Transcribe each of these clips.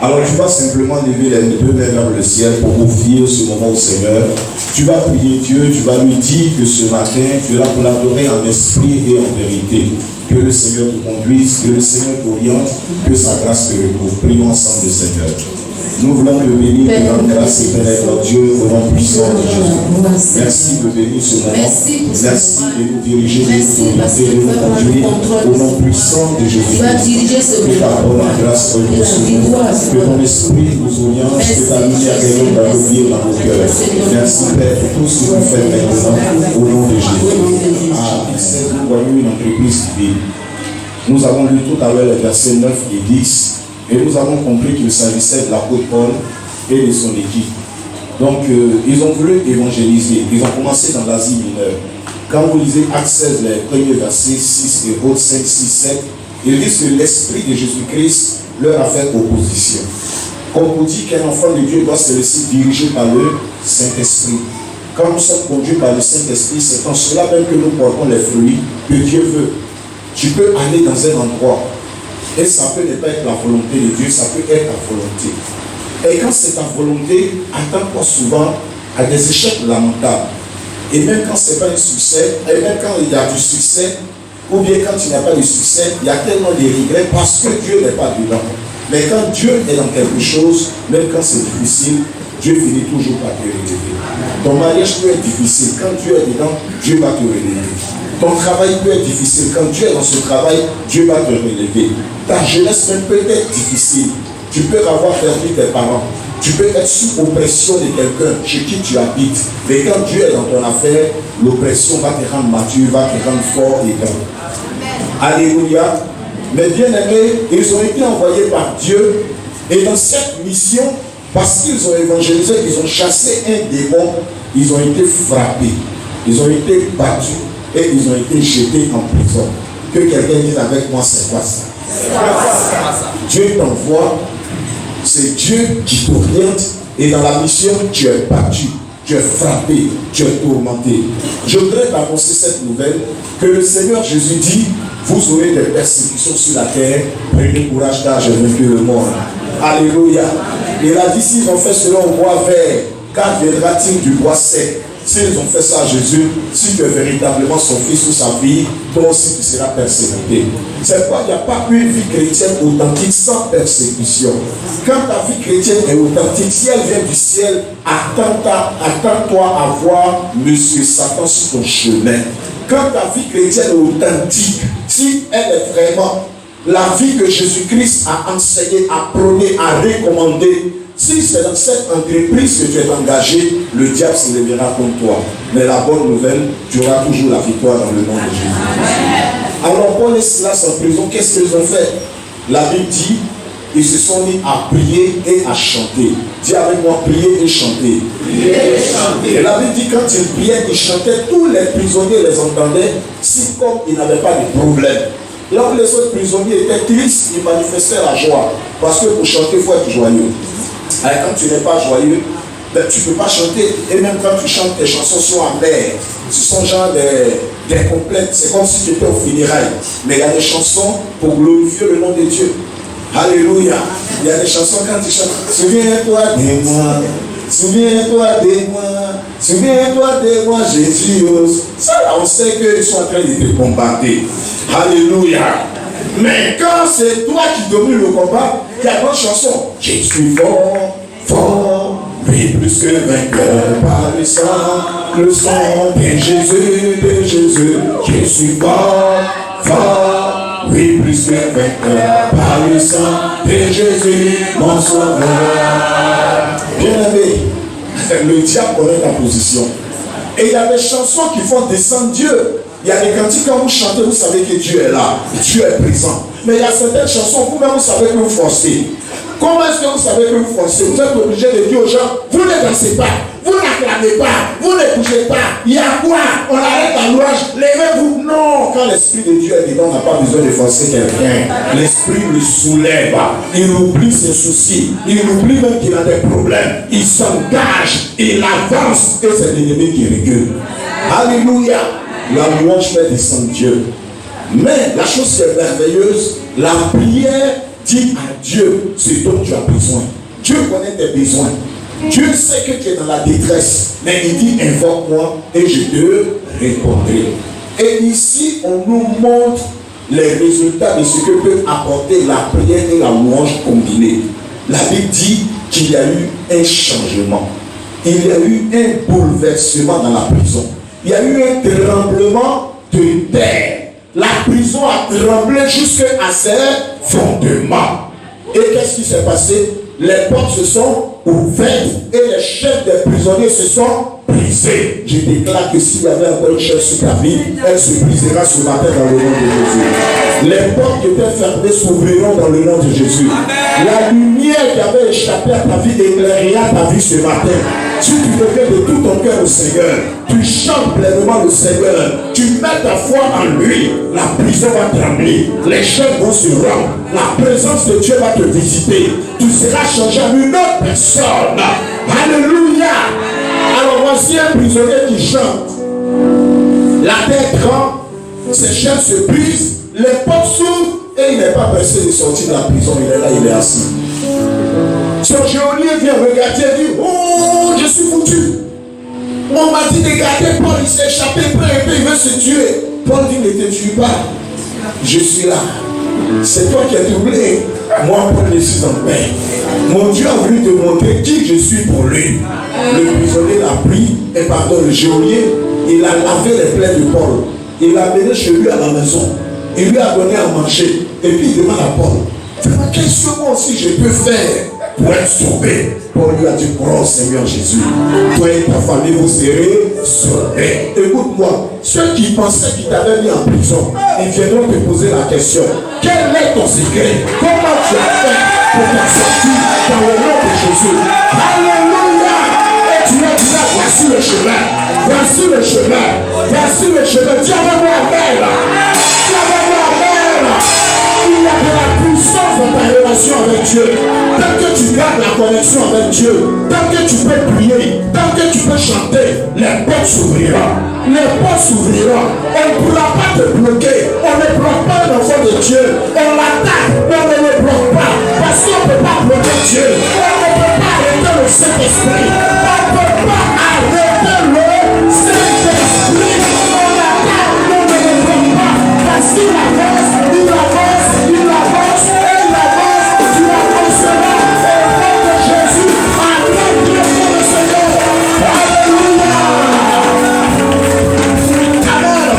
Alors tu vas simplement lever les deux mains vers le ciel pour offrir ce moment au Seigneur. Tu vas prier Dieu, tu vas lui dire que ce matin, tu es là pour l'adorer en esprit et en vérité. Que le Seigneur te conduise, que le Seigneur t'oriente, que sa grâce te recouvre. Prions ensemble le Seigneur. Nous voulons te bénir, te rendre grâce éternelle, Dieu, au nom puissant de Jésus. Merci de bénir ce moment. Merci de nous diriger, de nous orienter, de nous conduire au nom puissant de Jésus. Que ta bonne grâce repose sur nous. Que ton esprit nous oriente, que ta lumière rayonne dans nos vies, dans nos cœurs. Merci Père pour tout ce que vous faites maintenant au nom de Jésus. Ah, c'est nous voyons une entreprise divine. Nous avons lu tout à l'heure les versets 9 et 10. Et nous avons compris qu'il s'agissait de l'apôtre Paul et de son équipe. Donc, ils ont voulu évangéliser. Ils ont commencé dans l'Asie mineure. Quand vous lisez Actes 16, les premiers versets 6 et autres, 5, 6, 7, ils disent que l'Esprit de Jésus-Christ leur a fait opposition. Comme on dit qu'un enfant de Dieu doit se laisser diriger par le Saint-Esprit. Quand nous sommes conduits par le Saint-Esprit, c'est en cela même que nous portons les fruits que Dieu veut. Tu peux aller dans un endroit. Et ça peut ne pas être la volonté de Dieu, ça peut être ta volonté. Et quand c'est ta volonté, attends-toi souvent à des échecs lamentables. Et même quand ce n'est pas un succès, et même quand il y a du succès, ou bien quand il n'y a pas de succès, il y a tellement de regrets parce que Dieu n'est pas dedans. Mais quand Dieu est dans quelque chose, même quand c'est difficile, Dieu finit toujours par te relever. Ton mariage peut être difficile, quand Dieu est dedans, Dieu va te relever. Ton travail peut être difficile. Quand tu es dans ce travail, Dieu va te relever. Ta jeunesse même peut être difficile. Tu peux avoir perdu tes parents. Tu peux être sous oppression de quelqu'un chez qui tu habites. Mais quand Dieu est dans ton affaire, l'oppression va te rendre mature, va te rendre fort et grand. Alléluia. Mais bien aimés, ils ont été envoyés par Dieu. Et dans cette mission, parce qu'ils ont évangélisé, ils ont chassé un démon, ils ont été frappés. Ils ont été battus. Et ils ont été jetés en prison. Que quelqu'un dise avec moi, c'est quoi ça? Dieu t'envoie, c'est Dieu qui t'oriente, et dans la mission, tu es battu, tu es frappé, tu es tourmenté. Je voudrais t'annoncer cette nouvelle, que le Seigneur Jésus dit, vous aurez des persécutions sur la terre, prenez courage car j'ai vaincu le monde. Alléluia. Il a dit, s'ils ont fait cela au bois vert, qu'adviendra-t-il du bois sec? S'ils ont fait ça à Jésus, si tu es véritablement son fils ou sa fille, toi aussi tu seras persécuté. C'est pourquoi il n'y a pas une vie chrétienne authentique sans persécution. Quand ta vie chrétienne est authentique, si elle vient du ciel, attends-toi à voir Monsieur Satan sur ton chemin. Quand ta vie chrétienne est authentique, si elle est vraiment la vie que Jésus-Christ a enseignée, a prônée, a recommandée, si c'est dans cette entreprise que tu es engagé, le diable se lèvera contre toi. Mais la bonne nouvelle, tu auras toujours la victoire dans le nom de Jésus. Alors Paul et Silas en prison, qu'est-ce qu'ils ont fait? La Bible dit, ils se sont mis à prier et à chanter. Dis avec moi, prier et chanter. Prier et chanter. Et la Bible dit, quand ils priaient, ils chantaient, tous les prisonniers les entendaient, si comme ils n'avaient pas de problème. Là où les autres prisonniers étaient tristes, ils manifestaient la joie. Parce que pour chanter, il faut être joyeux. Et quand tu n'es pas joyeux, ben, tu ne peux pas chanter. Et même quand tu chantes, tes chansons sont amères. Ce sont genre des complètes. C'est comme si tu étais au funérailles. Mais il y a des chansons pour glorifier le nom de Dieu. Alléluia. Il y a des chansons quand tu chantes. Souviens-toi de moi. Souviens-toi de moi. Souviens-toi de moi, Jésus. Ça, là, on sait qu'ils sont en train de te combattre. Alléluia. Mais quand c'est toi qui domines le combat, il y a d'autres chansons. Je suis fort, fort, oui, plus que vainqueur par le sang de Jésus, Je suis fort, fort, oui, plus que vainqueur par le sang de Jésus, mon sauveur. Bien aimé, le diable connaît ta position. Et il y a des chansons qui font descendre Dieu. Il y a des cantiques, quand vous chantez, vous savez que Dieu est là, Dieu est présent. Mais il y a certaines chansons, vous-même, vous savez que vous forcez. Comment est-ce que vous savez que vous forcez? Vous êtes obligé de dire aux gens, vous ne dansez pas, vous n'acclamez pas, vous ne bougez pas. Il y a quoi? On arrête la louange, levez-vous. Non, quand l'Esprit de Dieu est dedans, on n'a pas besoin de forcer quelqu'un. L'Esprit le soulève, il oublie ses soucis, il oublie même qu'il a des problèmes. Il s'engage, il avance, et c'est l'ennemi qui recule. Alléluia. La louange fait descendre Dieu. Mais la chose qui est merveilleuse, la prière dis à Dieu ce dont tu as besoin. Dieu connaît tes besoins. Dieu sait que tu es dans la détresse. Mais il dit, invoque-moi et je te répondrai. Et ici, on nous montre les résultats de ce que peut apporter la prière et la louange combinée. La Bible dit qu'il y a eu un changement. Il y a eu un bouleversement dans la prison. Il y a eu un tremblement de terre. La prison a tremblé jusqu'à ses fondements. Et qu'est-ce qui s'est passé? Les portes se sont ouvertes et les chefs des prisonniers se sont brisés. Je déclare que s'il y avait encore une chef sur ta vie, elle se brisera ce matin dans le nom de Jésus. Les portes qui étaient fermées s'ouvriront dans le nom de Jésus. La lumière qui avait échappé à ta vie éclairera ta vie ce matin. Si tu deviens de tout ton cœur au Seigneur, tu chantes pleinement le Seigneur, tu mets ta foi en lui, la prison va trembler, les chefs vont se rendre, la présence de Dieu va te visiter, tu seras changé en une autre personne. Alléluia. Alors voici un prisonnier qui chante. La terre tremble, ses chaînes se brisent, les portes s'ouvrent et il n'est pas pressé de sortir de la prison, il est là, il est assis. Son geôlier vient regarder et dit, oh, je suis foutu. On m'a dit de garder Paul, il s'est échappé, il veut se tuer. Paul dit, ne te tue pas. Je suis là. C'est toi qui es troublé. Moi, Paul, je suis en paix. Mon Dieu a voulu te montrer qui je suis pour lui. Le prisonnier l'a pris, et pardon, le geôlier, il a lavé les plaies de Paul. Il l'a amené chez lui à la maison. Il lui a donné à manger. Et puis il demande à Paul, qu'est-ce que moi aussi je peux faire pour être sauvé? Paul lui a dit, oh Seigneur Jésus, toi et ta famille vous serez sauvés. Écoute-moi, ceux qui pensaient qu'ils t'avaient mis en prison, ils viendront te poser la question, quel est ton secret? Comment tu as fait pour t'en sortir dans le nom de Jésus? Alléluia. Et tu vas dire, voici le chemin, voici le chemin, voici le chemin. Dis avec moi, amen. Dis avec moi, amen. Il y a de la puissance dans ta relation avec Dieu. Tant que tu gardes la connexion avec Dieu, tant que tu peux prier, tant que tu peux chanter, les portes s'ouvriront. Les portes s'ouvriront. On ne pourra pas te bloquer. On ne bloque pas l'enfant de Dieu. On l'attaque, mais on ne le bloque pas. Parce qu'on ne peut pas bloquer Dieu. On ne peut pas arrêter le Saint-Esprit. On ne peut pas arrêter le Saint-Esprit. On l'attaque, mais on ne le bloque pas. Parce qu'il avance, il avance, il avance, et il avance. Tu avanceras au nom de Jésus. Attends Dieu pour le Seigneur. Alléluia. Amen.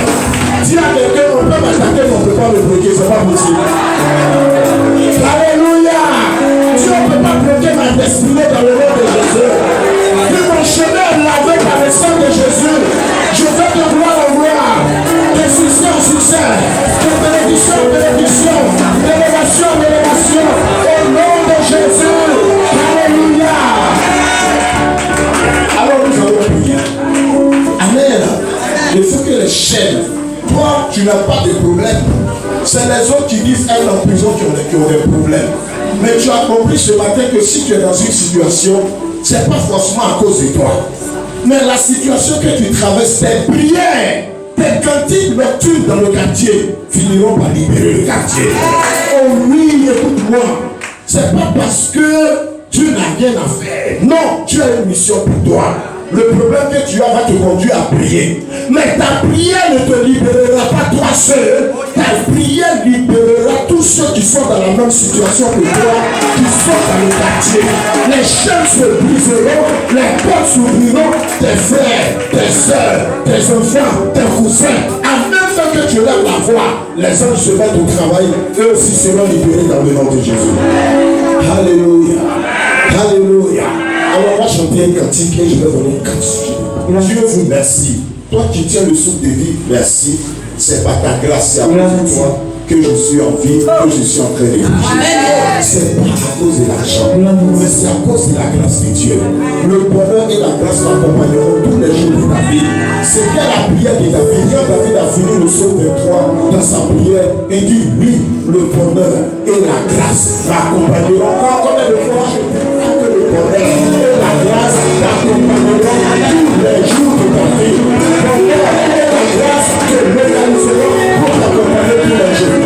Dis à quelqu'un, on peut m'attaquer, mais on ne peut pas me bloquer. C'est pas possible. Alléluia. Dieu ne peut pas bloquer ma destinée dans le nom de Jésus. Puis mon chemin est lavé par le sang de Jésus. Je vais de gloire en gloire, de succès en succès, de bénédiction en bénédiction, d'élévation en élévation, au nom de Jésus. Alléluia. Alors nous allons prier. Amen. Il faut que les chaînes, toi tu n'as pas de problème. C'est les autres qui disent elle en prison qui ont des problèmes. Mais tu as compris ce matin que si tu es dans une situation, ce n'est pas forcément à cause de toi. Mais la situation que tu traverses, tes prières, tes cantiques nocturnes dans le quartier finiront par libérer le quartier. Oh oui, écoute-moi. C'est pas parce que Dieu n'a rien à faire. Non, tu as une mission pour toi. Le problème que tu as va te conduire à prier. Mais ta prière ne te libérera pas toi seul. Ta prière libérera tous ceux qui sont dans la même situation que toi, qui sont dans le quartier. Les chaînes se briseront, les portes s'ouvriront, tes frères, tes soeurs, tes enfants, tes cousins. En même temps que tu lèves la voix, les anges se mettent au travail, eux aussi seront libérés dans le nom de Jésus. Alléluia. Alléluia. Alors on va chanter un cantique et je vais donner un cantique. Dieu vous merci. Toi qui tiens le souffle de vie, merci. C'est par ta grâce, c'est à cause de toi que je suis en vie, que je suis en train de vivre. C'est pas à cause de l'argent, mais c'est à cause de la grâce de Dieu. Le bonheur et la grâce t'accompagneront tous les jours de ta vie. C'est bien la prière de David. Quand David a fini le psaume 23 dans sa prière, il dit oui, le bonheur et la grâce m'accompagneront. Combien de fois je dis que le bonheur et la grâce t'accompagneront tous les jours de ta vie. Le bonheur et la grâce te réaliseront pour t'accompagner tous les jours.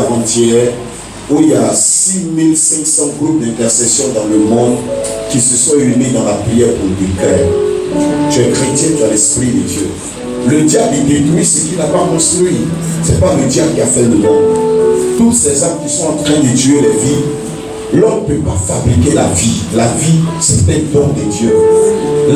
avant-hier, où il y a 6500 groupes d'intercession dans le monde qui se sont unis dans la prière pour l'Ukraine. Tu es chrétien, tu as l'esprit de Dieu. Le diable, il détruit ce qu'il n'a pas construit. Ce n'est pas le diable qui a fait le monde. Toutes ces âmes qui sont en train de tuer les vies, l'homme ne peut pas fabriquer la vie. La vie, c'est un don de Dieu.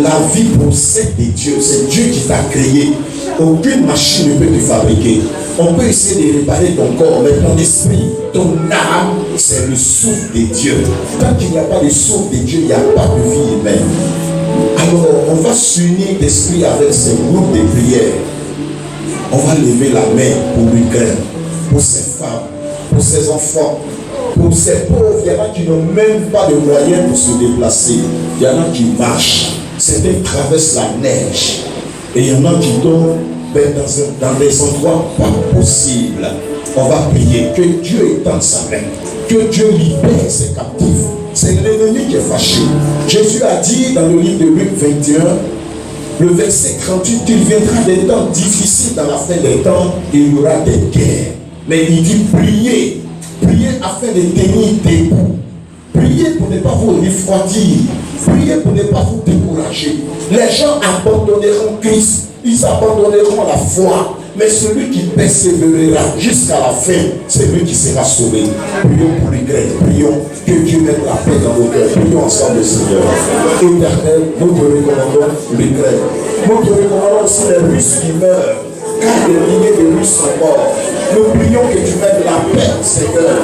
La vie procède de Dieu. C'est Dieu qui t'a créé. Aucune machine ne peut te fabriquer. On peut essayer de réparer ton corps, mais ton esprit, ton âme, c'est le souffle de Dieu. Tant qu'il n'y a pas de souffle de Dieu, il n'y a pas de vie humaine. Alors, on va s'unir d'esprit avec ces groupes de prière. On va lever la main pour l'Ukraine, pour ces femmes, pour ces enfants, pour ces pauvres. Il y en a qui n'ont même pas de moyens pour se déplacer. Il y en a qui marchent. Certains traversent la neige. Et il y en a qui tombent dans des endroits pas possibles. On va prier que Dieu étende sa main, que Dieu libère ses captifs. C'est l'ennemi qui est fâché. Jésus a dit dans le livre de Luc 21, le verset 38, qu'il viendra des temps difficiles dans la fin des temps, et il y aura des guerres. Mais il dit priez, priez afin de tenir debout. Priez pour ne pas vous refroidir. Priez pour ne pas vous décourager. Les gens abandonneront Christ. Ils abandonneront la foi. Mais celui qui persévérera jusqu'à la fin, c'est lui qui sera sauvé. Prions pour l'Ukraine. Prions que Dieu mette la paix dans nos cœurs. Prions ensemble, Seigneur. Éternel, nous te recommandons l'Ukraine. Nous te recommandons aussi les Russes qui meurent. Car des milliers de Russes sont morts. Nous prions que tu mettes la paix, Seigneur,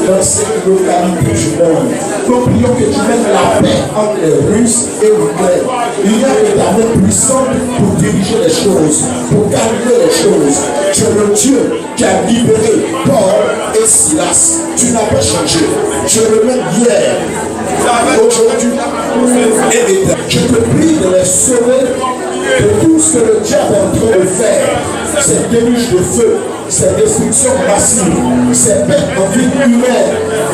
dans cette localité du monde. Nous prions que tu mettes la paix entre les Russes et l'Ukraine. Il y a de ta main puissante pour diriger les choses, pour calmer les choses. Tu es le Dieu qui a libéré Paul et Silas. Tu n'as pas changé. Tu es le même hier, aujourd'hui et éternel. Je te prie de les sauver de tout ce que le diable est en train de faire. Ces déluges de feu, ces destructions massives, ces pertes en vie humaine.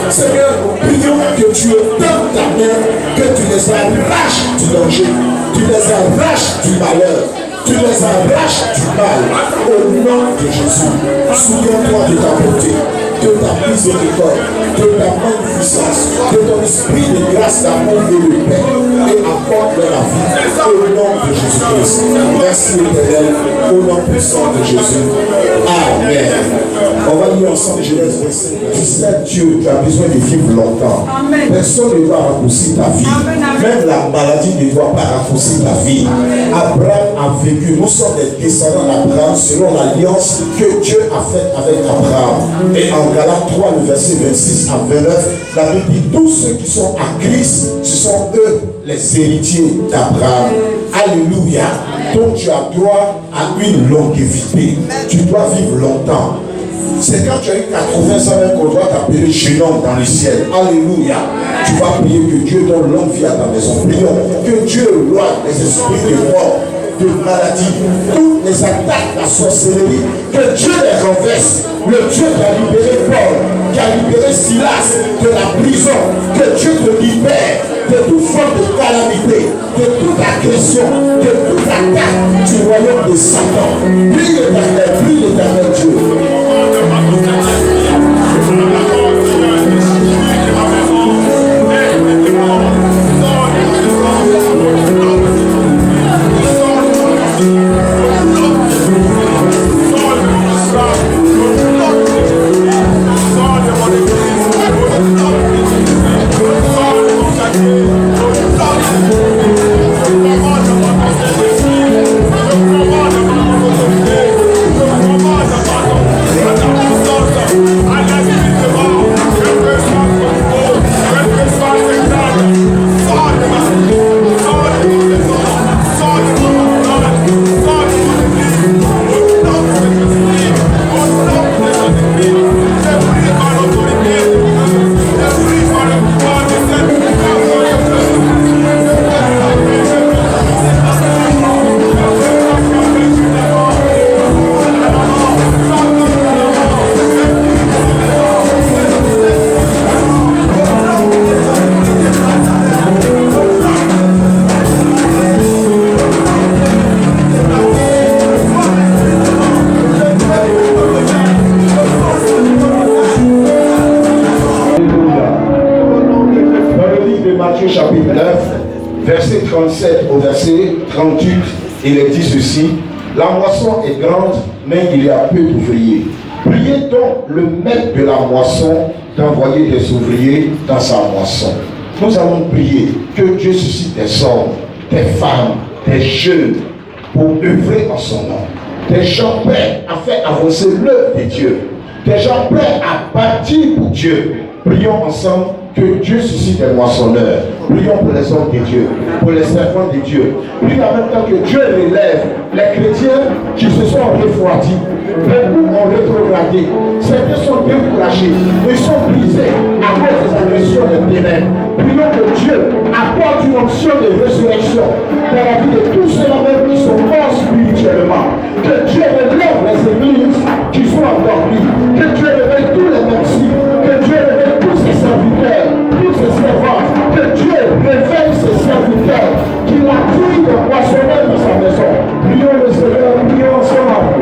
Seigneur, nous prions que tu étends ta main, que tu les arraches du danger, tu les arraches du malheur, tu les arraches du mal. Au nom de Jésus, souviens-toi de ta beauté, de ta miséricorde, de ta magnificence, de ton esprit de grâce, d'amour et de paix, et apporte la vie au nom de Jésus-Christ. Merci Éternel, au nom puissant de Jésus. Amen. On va lire ensemble Genèse 25. Tu sais, Dieu, tu as besoin de vivre longtemps. Amen. Personne ne doit raccourcir ta vie. Amen. Même la maladie ne doit pas raccourcir ta vie. Abraham a vécu. Nous sommes des descendants d'Abraham selon l'alliance que Dieu a faite avec Abraham. Et en Galates 3, le verset 26 à 29, la Bible dit tous ceux qui sont à Christ, ce sont eux les héritiers d'Abraham. Alléluia. Donc tu as droit à une longévité. Tu dois vivre longtemps. C'est quand tu as eu 80 ans qu'on doit t'appeler jeune homme dans le ciel. Alléluia. Tu vas prier que Dieu donne longue vie à ta maison. Prions que Dieu éloigne les esprits de mort, de maladie, toutes les attaques, la sorcellerie, que Dieu les renverse. Le Dieu qui a libéré Paul, qui a libéré Silas de la prison, que Dieu te libère de toute forme de calamité, de toute agression, de toute attaque du royaume de Satan. Prie l'Éternel Dieu. Matthieu chapitre 9, verset 37 au verset 38, il est dit ceci: la moisson est grande, mais il y a peu d'ouvriers. Priez donc le maître de la moisson d'envoyer des ouvriers dans sa moisson. Nous allons prier que Dieu suscite des hommes, des femmes, des jeunes pour œuvrer en son nom. Des gens prêts à faire avancer l'œuvre de Dieu. Des gens prêts à bâtir pour Dieu. Prions ensemble que Dieu suscite des moissonneurs. Prions pour les hommes de Dieu, pour les servants de Dieu. Prions en même temps que Dieu relève les chrétiens qui se sont refroidis. Beaucoup ont rétrogradé. Certains sont découragés. Ils sont brisés à cause des agressions des ténèbres. Prions que Dieu apporte une option de résurrection dans la vie de tous ceux-là même qui sont morts spirituellement. Que Dieu relève les églises qui sont endormies. Que Dieu révèle tous les merci. Que Dieu révèle tous ses serviteurs, tous ses servants. Que Dieu révèle ses serviteurs qu'il a pris de poissonneurs dans sa maison. Prions le Seigneur, prions ensemble.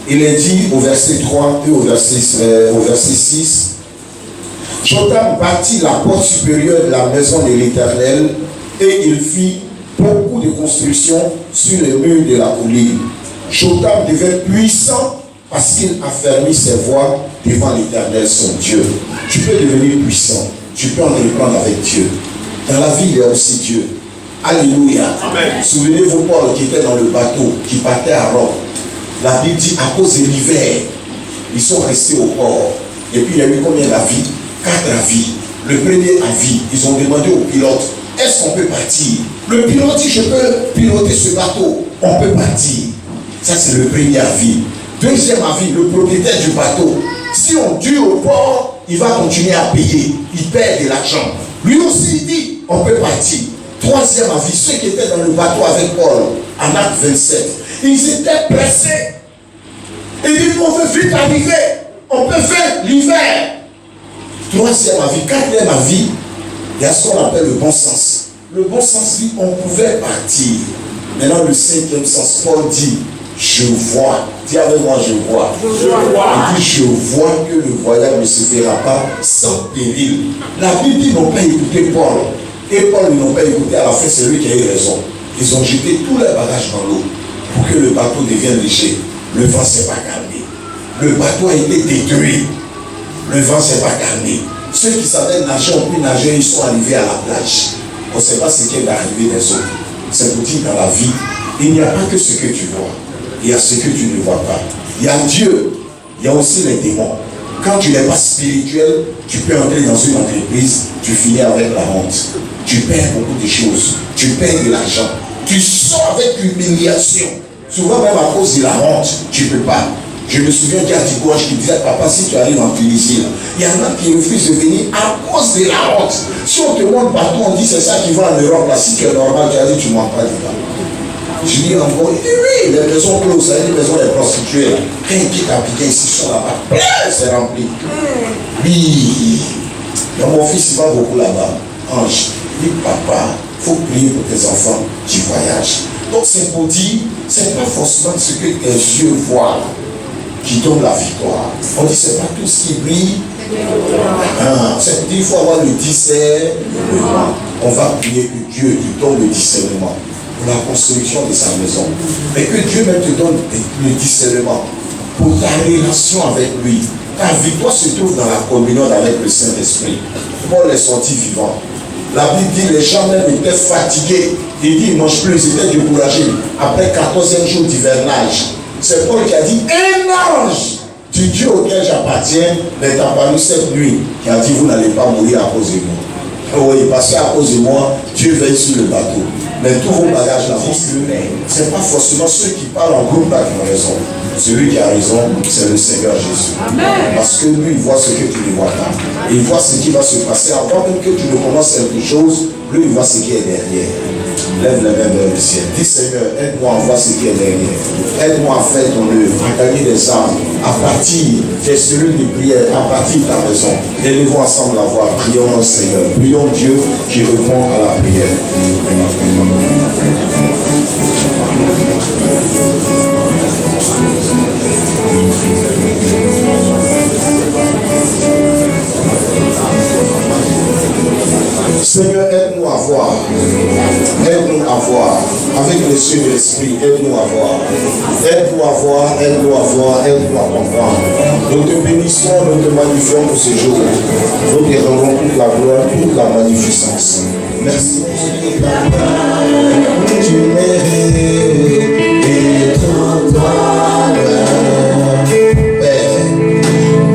Il est dit au verset 3 et au verset 6, Jotham bâtit la porte supérieure de la maison de l'Éternel et il fit beaucoup de constructions sur les murs de la colline. Jotham devint puissant parce qu'il affermit ses voies devant l'Éternel son Dieu. Tu peux devenir puissant, tu peux entreprendre avec Dieu. Dans la vie, il y a aussi Dieu. Alléluia. Amen. Souvenez-vous Paul qui était dans le bateau, qui partait à Rome. La Bible dit à cause de l'hiver, ils sont restés au port. Et puis il y a eu combien d'avis? 4 avis. Le premier avis, ils ont demandé au pilote, est-ce qu'on peut partir? Le pilote dit, je peux piloter ce bateau. On peut partir. Ça c'est le premier avis. Deuxième avis, le propriétaire du bateau. Si on dure au port, il va continuer à payer. Il perd de l'argent. Lui aussi il dit, on peut partir. Troisième avis, ceux qui étaient dans le bateau avec Paul, en acte 27. Ils étaient pressés. Ils disent, on veut vite arriver. On peut faire l'hiver. Troisième avis. Quatrième avis, il y a ce qu'on appelle le bon sens. Le bon sens dit, on pouvait partir. Maintenant, le cinquième sens, Paul dit, je vois. Dis avec moi, je vois. Il dit, je vois que le voyage ne se fera pas sans péril. La Bible dit, ils n'ont pas écouté Paul. Et Paul, ils n'ont pas écouté. À la fin, c'est lui qui a eu raison. Ils ont jeté tous leurs bagages dans l'eau pour que le bateau devienne léger. Le vent ne s'est pas calmé. Le bateau a été détruit. Le vent ne s'est pas calmé. Ceux qui savaient nager ont pu nager, ils sont arrivés à la plage. On ne sait pas ce qui est arrivé des autres. C'est pour dire dans la vie, il n'y a pas que ce que tu vois. Il y a ce que tu ne vois pas. Il y a Dieu. Il y a aussi les démons. Quand tu n'es pas spirituel, tu peux entrer dans une entreprise, tu finis avec la honte. Tu perds beaucoup de choses. Tu perds de l'argent. Tu sors avec l'humiliation. Souvent même à cause de la honte, tu ne peux pas. Je me souviens qu'il y a du gauche qui disait, papa, si tu arrives en Tunisie, il y en a qui refusent de venir à cause de la honte. Si on te montre partout, on dit c'est ça qui va en Europe, là, si tu es normal, tu as dit, tu ne manques pas dedans. Je dis encore, il dit oui, les maisons closes, les maisons des prostituées, quand ils quittent appliquer ici, ils sont là-bas, c'est rempli. Oui. Donc mon fils, il va beaucoup là-bas. Ange, il dit, papa, il faut prier pour tes enfants qui voyagent. Donc c'est pour dire, c'est pas forcément ce que tes yeux voient qui donne la victoire. On dit c'est pas tout ce qui brille. C'est pour dire il faut avoir le discernement. On va prier que Dieu lui donne le discernement pour la construction de sa maison. Mais que Dieu même te donne le discernement pour ta relation avec lui. Ta victoire se trouve dans la communion avec le Saint-Esprit. Paul est sorti vivant. La Bible dit les gens même étaient fatigués. Il dit ils ne mangent plus, ils étaient découragés. Après 14e jour d'hivernage, c'est Paul qui a dit un ange du du Dieu auquel j'appartiens m'est apparu cette nuit, qui a dit vous n'allez pas mourir à cause de moi. Oui, parce qu'à cause de moi, Dieu veille sur le bateau. Mais tous vos bagages là, ce n'est pas forcément ceux qui parlent en groupe là qui ont raison. Celui qui a raison, c'est le Seigneur Jésus. Amen. Parce que lui, il voit ce que tu ne vois pas. Il voit ce qui va se passer. Avant même que tu ne commences quelque chose, lui, il voit ce qui est derrière. Lève les mains vers le ciel. Dis Seigneur, aide-moi à voir ce qui est derrière. Aide-moi à faire ton œuvre, à gagner des âmes, à partir des cellules de prière, à partir de ta maison. Élevons ensemble la voix. Prions le Seigneur. Prions Dieu qui répond à la prière. Seigneur, aide-nous à voir. Aide-nous à voir. Avec les yeux de l'esprit, aide-nous à voir. Aide-nous à voir, aide-nous à voir, aide-nous à comprendre. Nous te bénissons, nous te magnifions pour ce jour. Nous te rendons toute la gloire, toute la magnificence. Merci pour ce que tu mérites et ton honneur. Père,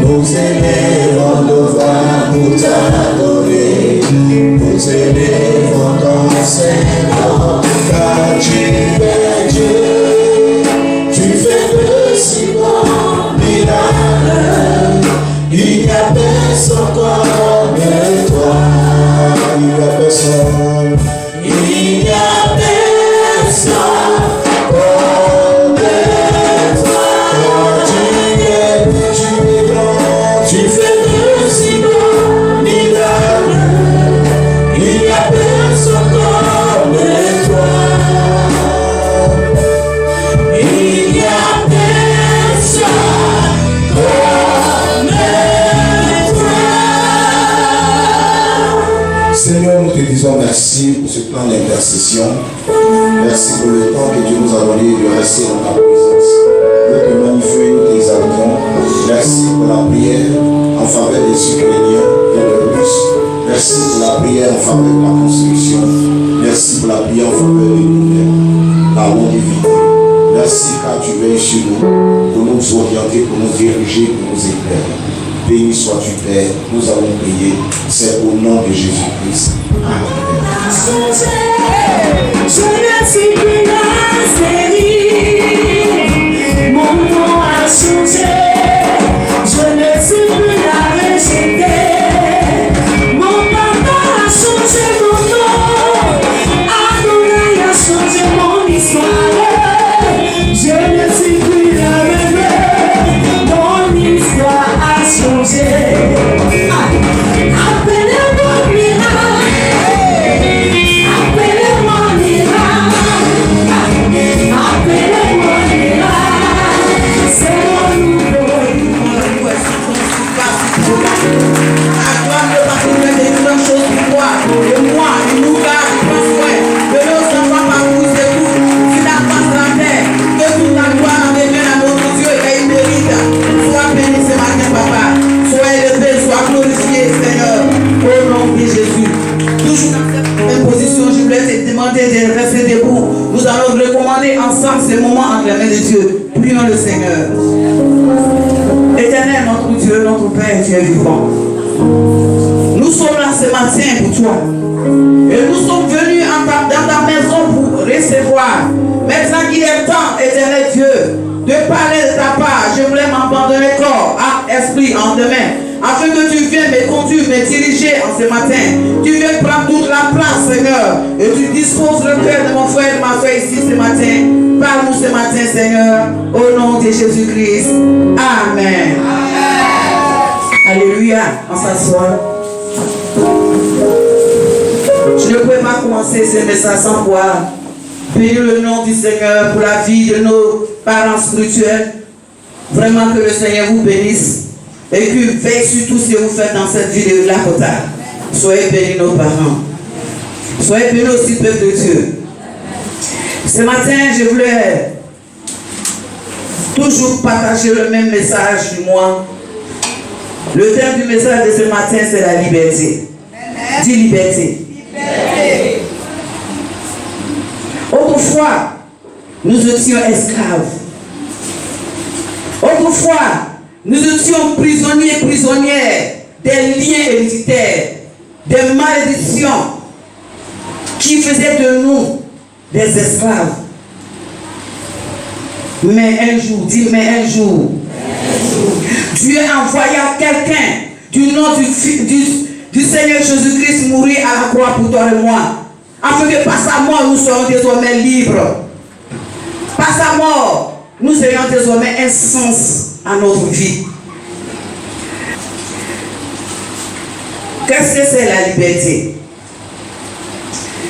nous élèvons nos voix pour t'adorer. Nous élèvons ton Seigneur, car tu es Dieu. Tu fais de si grands miracles. Il n'y a personne comme toi. Il n'y a personne. Il n'y a personne comme toi. Tu es grand. Tu fais de si grands miracles. Il n'y a personne comme toi. Il n'y a personne comme toi. Seigneur, nous te disons merci pour ce plan d'intercession. Merci pour le temps que Dieu nous a donné de rester dans ta présence. Nous te magnifions et nous t'exaltons. Merci pour la prière en faveur des Ukrainiens et de Russes. Merci pour la prière en faveur de la construction. Merci pour la prière en faveur de l'univers, la longévité. Merci car tu veilles sur nous, pour nous orienter, pour nous diriger, pour nous éclairer. Béni sois-tu, Père. Nous allons prier. C'est au nom de Jésus-Christ. Amen. Je ne suis plus la série. Mon nom a changé. Je ne suis plus la rejetée. Mon papa a changé mon nom. Adonai a changé mon histoire. Je ne suis plus la rêve. Mon histoire a changé. Appelez-moi miracle. Appelez-moi miracle. Appelez-moi miracle. C'est mon nouveau. De rester debout. Nous allons recommander ensemble ces moments entre les mains de Dieu. Prions le Seigneur. Éternel, notre Dieu, notre Père, tu es vivant. Nous sommes là ce matin pour toi. Et nous sommes venus dans ta maison pour recevoir. Maintenant qu'il est temps, éternel Dieu, de parler de ta part, je voulais m'abandonner corps, âme, esprit, en demain. Afin que tu viennes me conduire, me diriger en ce matin. Tu viennes prendre toute la place, Seigneur. Et tu disposes le cœur de mon frère et de ma soeur ici ce matin. Parle-nous ce matin, Seigneur. Au nom de Jésus-Christ. Amen. Amen. Alléluia. On s'assoit. Je ne pouvais pas commencer ce message sans pouvoir bénir le nom du Seigneur pour la vie de nos parents spirituels. Vraiment que le Seigneur vous bénisse. Et que veille sur tout ce que vous faites dans cette vie de Lakota. Soyez bénis nos parents. Soyez bénis aussi peuple de Dieu. Ce matin, je voulais toujours partager le même message du mois. Le thème du message de ce matin, c'est la liberté. Dis liberté. Liberté. Autrefois, nous étions esclaves. Autrefois, Nous étions prisonniers, prisonnières des liens héréditaires, des malédictions qui faisaient de nous des esclaves. Mais un jour, dis mais un jour, Dieu envoya quelqu'un du nom du Seigneur Jésus-Christ mourir à la croix pour toi et moi, afin que par sa mort nous soyons désormais libres. Par sa mort, nous ayons désormais un sens à notre vie. Qu'est-ce que c'est la liberté?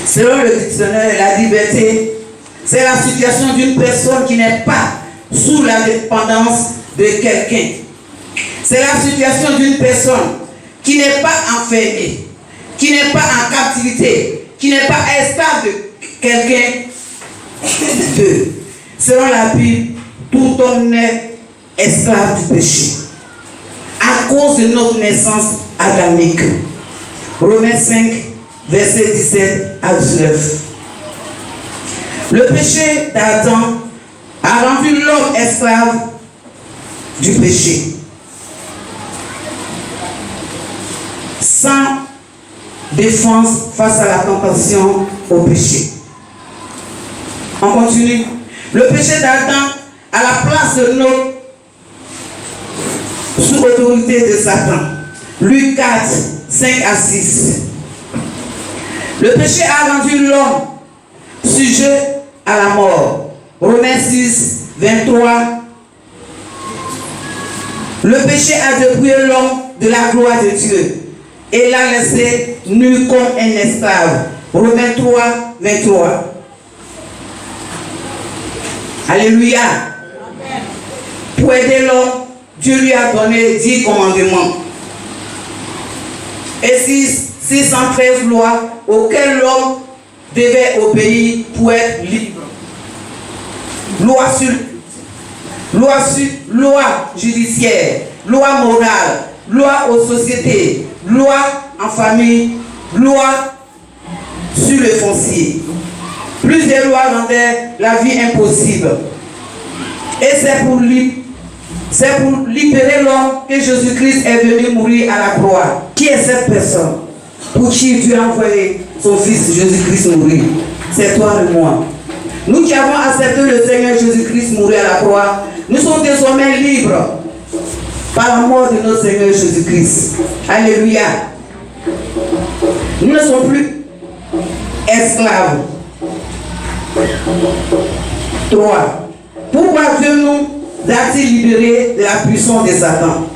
Selon le dictionnaire, la liberté, c'est la situation d'une personne qui n'est pas sous la dépendance de quelqu'un. C'est la situation d'une personne qui n'est pas enfermée, qui n'est pas en captivité, qui n'est pas esclave de quelqu'un. Selon la Bible, tout homme est esclave du péché à cause de notre naissance adamique. Romains 5, versets 17 à 19. Le péché d'Adam a rendu l'homme esclave du péché. Sans défense face à la tentation au péché. On continue. Le péché d'Adam à la place de notre sous autorité de Satan. Luc 4, 5 à 6. Le péché a rendu l'homme sujet à la mort. Romains 6, 23. Le péché a dépouillé l'homme de la gloire de Dieu et l'a laissé nu comme un esclave. Romains 3, 23. Alléluia. Amen. Pour aider l'homme, Dieu lui a donné 10 commandements et 613 lois auxquelles l'homme devait obéir pour être libre. Loi judiciaire, loi morale, loi aux sociétés, loi en famille, loi sur le foncier. Plusieurs lois rendaient la vie impossible. Et c'est pour libérer l'homme que Jésus-Christ est venu mourir à la croix. Qui est cette personne pour qui Dieu a envoyé son Fils Jésus-Christ mourir? C'est toi et moi. Nous qui avons accepté le Seigneur Jésus-Christ mourir à la croix, nous sommes désormais libres par la mort de notre Seigneur Jésus-Christ. Alléluia. Nous ne sommes plus esclaves. 3. Pourquoi Dieu nous a-t-il libérés de la puissance de Satan?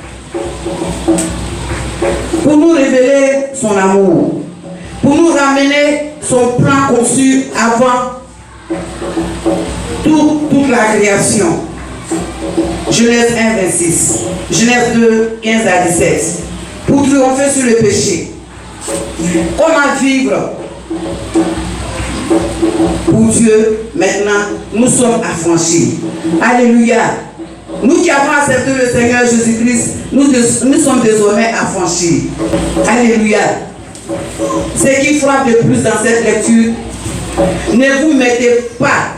Pour nous révéler son amour, pour nous ramener son plan conçu avant toute la création. Genèse 1, 26. Genèse 2, 15 à 17. Pour triompher sur le péché. Comment vivre pour Dieu? Maintenant, nous sommes affranchis. Alléluia. Nous qui avons accepté le Seigneur Jésus-Christ, nous sommes désormais affranchis. Alléluia. Ce qui frappe de plus dans cette lecture, ne vous mettez pas,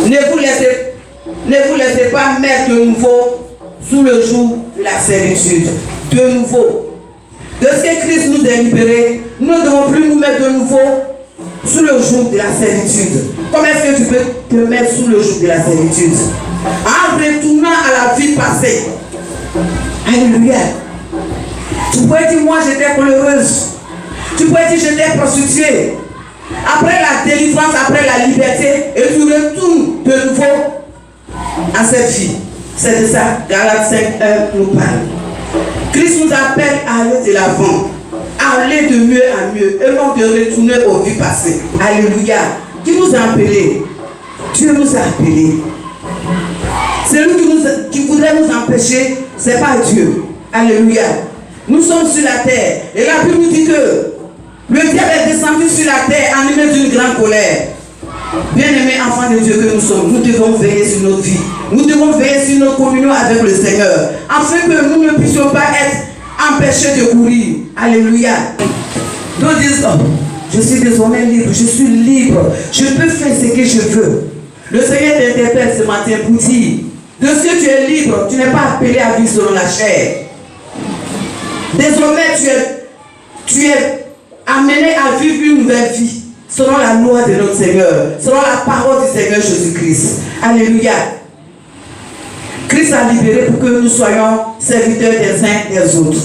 ne vous laissez pas mettre de nouveau sous le joug de la servitude. De nouveau. De ce que Christ nous a libérés, nous ne devons plus nous mettre de nouveau sous le joug de la servitude. Comment est-ce que tu peux te mettre sous le joug de la servitude? En retournant à la vie passée. Alléluia. Tu pourrais dire, moi j'étais collereuse. Tu pourrais dire, j'étais prostituée. Après la délivrance, après la liberté, et tu retournes de nouveau à cette vie. C'est de ça, Galates 5, 1 nous parle. Christ nous appelle à aller de l'avant, à aller de mieux à mieux, et non de retourner aux vies passées. Alléluia. Qui nous a appelés? Dieu nous a appelés. Celui qui voudrait nous empêcher, ce n'est pas Dieu. Alléluia. Nous sommes sur la terre. Et la Bible nous dit que le diable est descendu sur la terre animé d'une grande colère. Bien-aimés enfants de Dieu que nous sommes, nous devons veiller sur notre vie. Nous devons veiller sur notre communion avec le Seigneur, afin que nous ne puissions pas être empêchés de courir. Alléluia. Nous disons, je suis désormais libre, je suis libre, je peux faire ce que je veux. Le Seigneur t'interpelle ce matin pour dire, De ce que tu es libre, tu n'es pas appelé à vivre selon la chair. Désormais, tu es amené à vivre une nouvelle vie selon la loi de notre Seigneur, selon la parole du Seigneur Jésus-Christ. Alléluia. Christ a libéré pour que nous soyons serviteurs des uns des autres.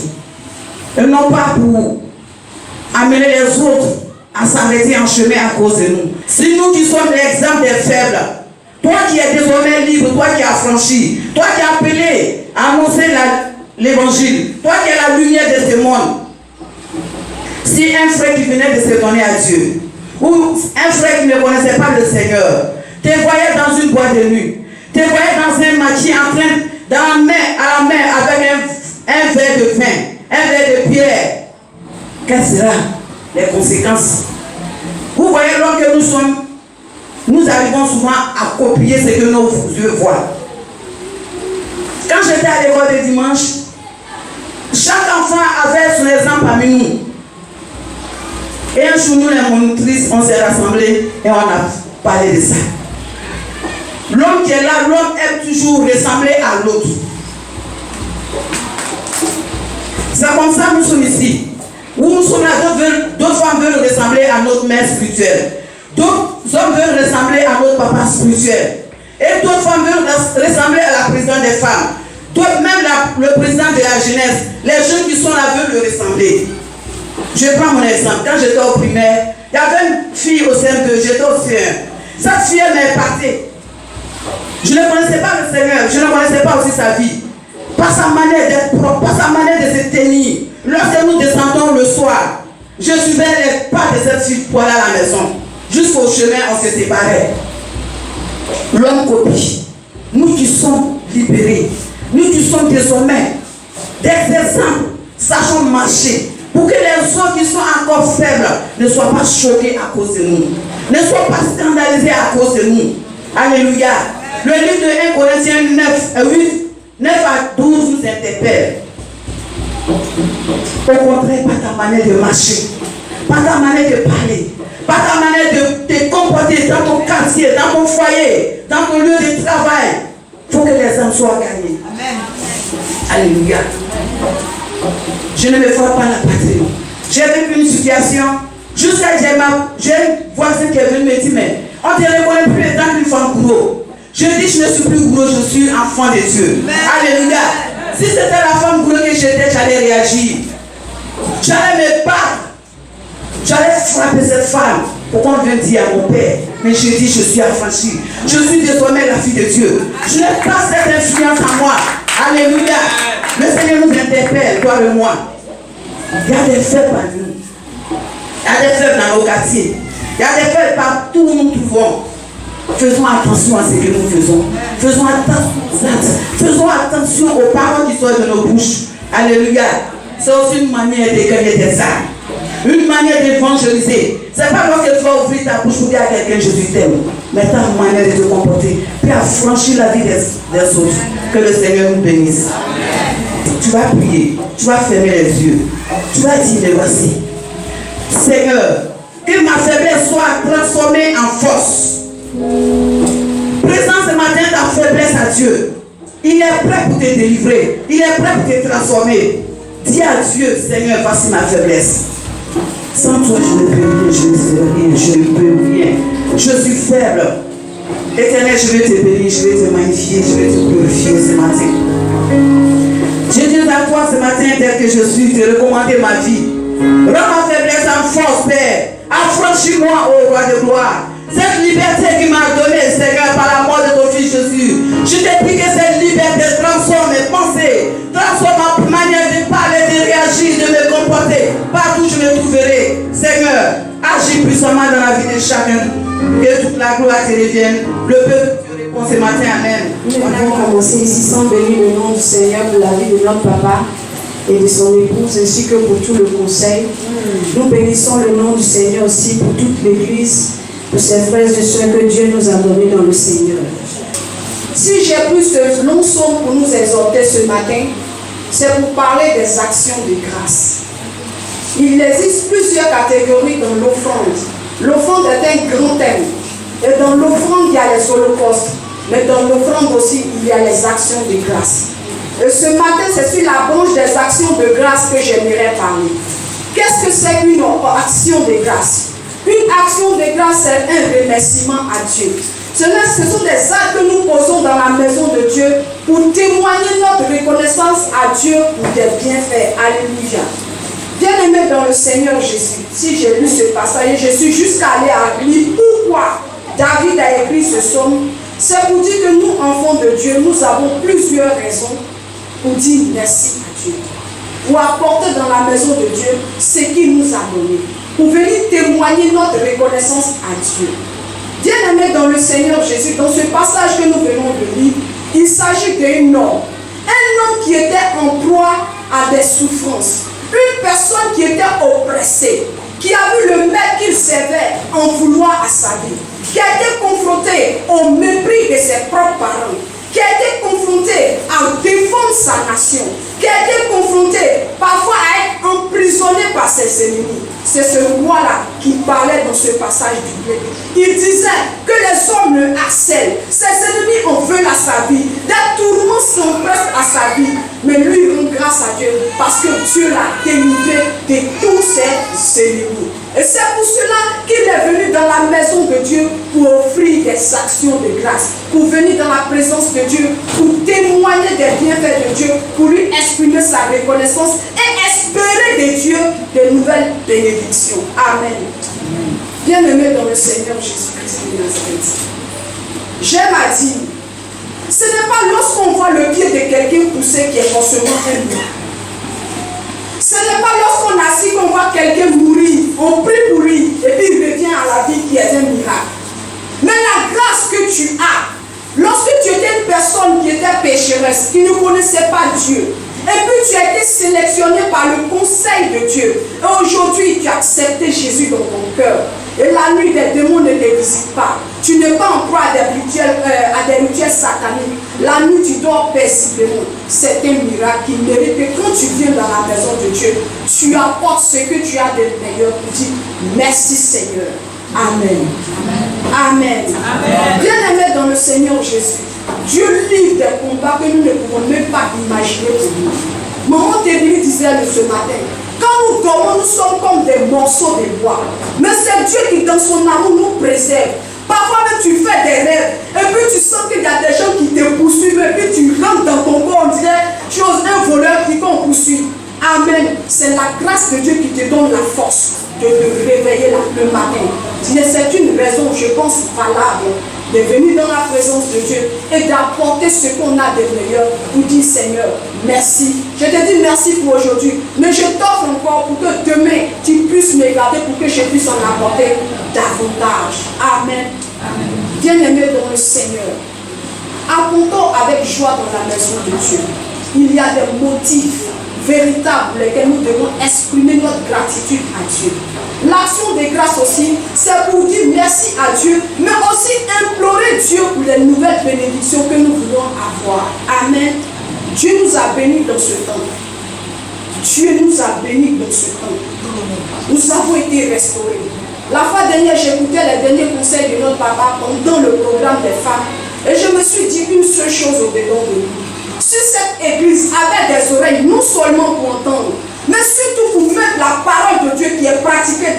Et non pas pour amener les autres à s'arrêter en chemin à cause de nous. Si nous qui sommes l'exemple des faibles, toi qui es désormais libre, toi qui as franchi, toi qui es appelé à annoncer l'évangile, toi qui es la lumière de ce monde, si un frère qui venait de se donner à Dieu, ou un frère qui ne connaissait pas le Seigneur, te voyait dans une boîte de nuit, te voyait dans un maquis en train, à la main, avec un verre de vin, un verre de pierre, quelles seront les conséquences? Vous voyez, lorsque nous sommes, nous arrivons souvent à copier ce que nos yeux voient. Quand j'étais à l'école de dimanche, chaque enfant avait son exemple parmi nous. Et un jour, nous, les monitrices, on s'est rassemblés et on a parlé de ça. L'homme qui est là, l'homme aime toujours ressembler à l'autre. C'est comme ça que nous sommes ici. Où nous sommes là, d'autres femmes veulent ressembler à notre mère spirituelle. D'autres hommes veulent ressembler à notre papa spirituel. Et d'autres femmes veulent ressembler à la présidente des femmes. D'autres, même le président de la jeunesse, les jeunes qui sont là veulent le ressembler. Je prends mon exemple. Quand j'étais au primaire, il y avait une fille au CM2, j'étais au CM1. Cette fille m'est partie. Je ne connaissais pas le Seigneur, je ne connaissais pas aussi sa vie. Par sa manière d'être propre, par sa manière de se tenir. Lorsque nous descendons le soir, je suivais les pas de cette fille pour aller à la maison. Jusqu'au chemin, on se séparait. L'homme copie. Nous qui sommes libérés, nous qui sommes désormais des exemples, sachons marcher. Pour que les autres qui sont encore faibles ne soient pas choqués à cause de nous. Ne soient pas scandalisés à cause de nous. Alléluia. Le livre de 1 Corinthiens 9 à 12 nous interpelle. Au contraire, par ta manière de marcher, par ta manière de parler, par ta manière de te comporter dans ton quartier, dans ton foyer, dans ton lieu de travail, il faut que les âmes soient gagnées. Amen. Alléluia. Je ne me vois pas la patrie. J'ai vécu une situation, jusqu'à j'ai une voisine qui est venue me dire, mais on ne te reconnaît plus étant qu'une femme gros. Je dis, je ne suis plus gros, je suis enfant de Dieu. Amen. Alléluia. Si c'était la femme gros que j'étais, j'allais réagir. J'allais me battre. J'allais frapper cette femme. Pourquoi on vient dire à mon père? Mais je dis, je suis affranchie. Je suis désormais la fille de Dieu. Je n'ai pas cette influence en moi. Alléluia. Le Seigneur nous interpelle, toi et moi. Il y a des faibles parmi nous. Il y a des faibles dans nos quartiers. Il y a des faibles partout où nous nous trouvons. Faisons attention à ce que nous faisons. Faisons attention aux actes. Faisons attention aux paroles qui sortent de nos bouches. Alléluia. C'est aussi une manière de gagner des âmes. Une manière d'évangéliser. Ce n'est pas lorsque tu vas ouvrir ta bouche pour dire à quelqu'un je t'aime. Mais ta manière de te comporter. Puis affranchir la vie des autres. Que le Seigneur nous bénisse. Tu vas prier. Tu vas fermer les yeux. Tu vas dire mais voici. Seigneur, que ma faiblesse soit transformée en force. Présente ce matin ta faiblesse à Dieu. Il est prêt pour te délivrer. Il est prêt pour te transformer. Dis à Dieu, Seigneur, voici ma faiblesse. Sans toi, je ne peux rien, je ne sais rien, je ne peux rien. Je suis faible. Éternel, je vais te bénir, je vais te magnifier, je vais te glorifier ce matin. Je dis à toi ce matin, tel que je suis, te recommander ma vie. Rends ma faiblesse en force, Père. Affranchis-moi, ô roi de gloire. Cette liberté qui m'a donnée, Seigneur, par la mort de ton fils Jésus. Je te prie que cette liberté transforme mes pensées, transforme ma manière de parler, de réagir, de me comporter. Partout où je me trouverai. Seigneur, agis puissamment dans la vie de chacun. Que toute la gloire te revienne. Le peuple te répond ce matin. Amen. Nous allons commencer ici sans bénir le nom du Seigneur pour la vie de notre papa et de son épouse ainsi que pour tout le conseil. Nous bénissons le nom du Seigneur aussi pour toute l'église, pour ses frères et sœurs que Dieu nous a donnés dans le Seigneur. Si j'ai pris ce long son pour nous exhorter ce matin, c'est pour parler des actions de grâce. Il existe plusieurs catégories dans l'offrande. L'offrande est un grand thème. Et dans l'offrande, il y a les holocaustes. Mais dans l'offrande aussi, il y a les actions de grâce. Et ce matin, c'est sur la branche des actions de grâce que j'aimerais parler. Qu'est-ce que c'est qu'une action de grâce? Une action de grâce, c'est un remerciement à Dieu. Ce sont des actes que nous posons dans la maison de Dieu pour témoigner notre reconnaissance à Dieu pour des bienfaits. Alléluia. Bien-aimé dans le Seigneur Jésus, si j'ai lu ce passage, je suis jusqu'à aller à lire pourquoi David a écrit ce psaume. C'est pour dire que nous, enfants de Dieu, nous avons plusieurs raisons pour dire merci à Dieu. Pour apporter dans la maison de Dieu ce qu'il nous a donné. Pour venir témoigner notre reconnaissance à Dieu. Bien-aimé dans le Seigneur Jésus, dans ce passage que nous venons de lire, il s'agit d'un homme. Un homme qui était en proie à des souffrances. Une personne qui était oppressée, qui a vu le maître qu'il servait en vouloir à sa vie, qui a été confronté au mépris de ses propres parents, qui a été confronté à défendre sa nation, qui a été confronté parfois à être emprisonné par ses ennemis. C'est ce roi-là qui parlait dans ce passage biblique. Il disait que les hommes le harcèlent, ses ennemis en veulent à sa vie, des tourments s'empressent à sa vie, mais lui rend grâce à Dieu parce que Dieu l'a délivré de tous ses ennemis. Et c'est pour cela qu'il est venu dans la maison de Dieu pour offrir des actions de grâce, pour venir dans la présence de Dieu, pour témoigner des bienfaits de Dieu, pour lui exprimer sa reconnaissance et espérer de Dieu de nouvelles bénédictions. Amen. Bien-aimé dans le Seigneur Jésus-Christ de Nazareth, j'aime à dire, ce n'est pas lorsqu'on voit le pied de quelqu'un pousser qui est forcément un miracle. Ce n'est pas lorsqu'on assiste qu'on voit quelqu'un mourir, on prie pour lui, et puis il revient à la vie qui est un miracle. Mais la grâce que tu as, lorsque tu étais une personne qui était pécheresse, qui ne connaissait pas Dieu, et puis tu as été sélectionné par le conseil de Dieu, et aujourd'hui tu as accepté Jésus dans ton cœur, et la nuit des démons ne te visitent pas, tu n'es pas en proie à des rituels sataniques, la nuit tu dors paisiblement. C'est un miracle qui mérite que quand tu viens dans la maison de Dieu, tu apportes ce que tu as de meilleur pour dire merci Seigneur. Amen. Amen. Amen. Bien-aimé dans le Seigneur Jésus, Dieu livre des combats que nous ne pouvons même pas imaginer pour nous. Maman Tébili disait ce matin, quand nous dormons, nous sommes comme des morceaux de bois. Mais c'est Dieu qui, dans son amour, nous préserve. Parfois même tu fais des rêves et puis tu sens qu'il y a des gens qui te poursuivent et puis tu rentres dans ton corps, on dirait tu oses un voleur qui t'en poursuit. Amen. C'est la grâce de Dieu qui te donne la force de te réveiller le matin. C'est une raison, je pense, valable de venir dans la présence de Dieu et d'apporter ce qu'on a de meilleur pour dire Seigneur, merci. Je te dis merci pour aujourd'hui, mais je t'offre encore pour que demain tu puisses me garder pour que je puisse en apporter davantage. Amen. Amen. Bien-aimé dans le Seigneur, apportons avec joie dans la maison de Dieu. Il y a des motifs véritables lesquels nous devons exprimer notre gratitude à Dieu. L'action de grâce aussi, c'est pour dire merci à Dieu, mais aussi implorer Dieu pour les nouvelles bénédictions que nous voulons avoir. Amen. Dieu nous a bénis dans ce temps. Dieu nous a bénis dans ce temps. Nous avons été restaurés. La fois dernière, j'écoutais les derniers conseils de notre papa pendant le programme des femmes. Et je me suis dit une seule chose au-dedans de nous. Si cette église avait des oreilles, non seulement pour entendre, mais surtout pour mettre la parole de Dieu qui est pratiquée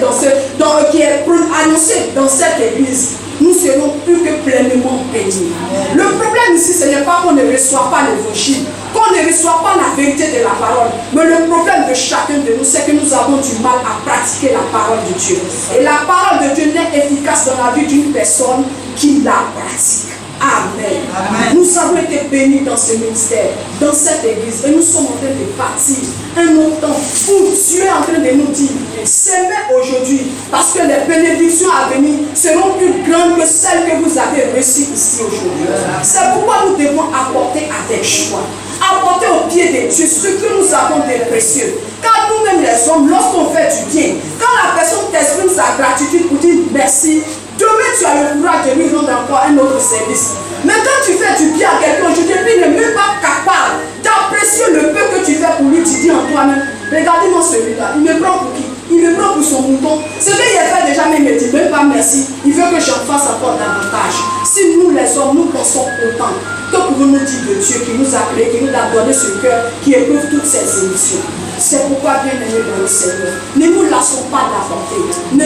qui est annoncée dans cette église, nous serons plus que pleinement bénis. Le problème ici, ce n'est pas qu'on ne reçoit pas l'évangile, qu'on ne reçoit pas la vérité de la parole, mais le problème de chacun de nous, c'est que nous avons du mal à pratiquer la parole de Dieu. Et la parole de Dieu n'est efficace dans la vie d'une personne qui la pratique. Amen. Amen. Nous avons été bénis dans ce ministère, dans cette église, et nous sommes en train de bâtir un autre temps où Dieu est en train de nous dire, s'aimer aujourd'hui, parce que les bénédictions à venir seront plus grandes que celles que vous avez reçues ici aujourd'hui. C'est pourquoi nous devons apporter avec joie, apporter au pied de Dieu ce que nous avons de précieux. Car nous-mêmes les hommes, lorsqu'on fait du bien, quand la personne t'exprime sa gratitude pour dire merci, demain tu as le courage de lui rendre encore un autre service. Mais quand tu fais du bien à quelqu'un aujourd'hui, il n'est même pas capable d'apprécier le peu que tu fais pour lui, tu dis en toi-même, regardez-moi celui-là, il me prend pour qui? Il me prend pour son mouton. Ce qu'il a fait déjà, mais il ne me dit même pas merci. Il veut que j'en fasse encore davantage. Si nous les hommes, nous pensons autant, que pouvons-nous dire de Dieu qui nous a créé, qui nous a donné ce cœur, qui éprouve toutes ces émissions? C'est pourquoi, bien aimés dans le Seigneur, ne nous lassons pas d'apporter. Ne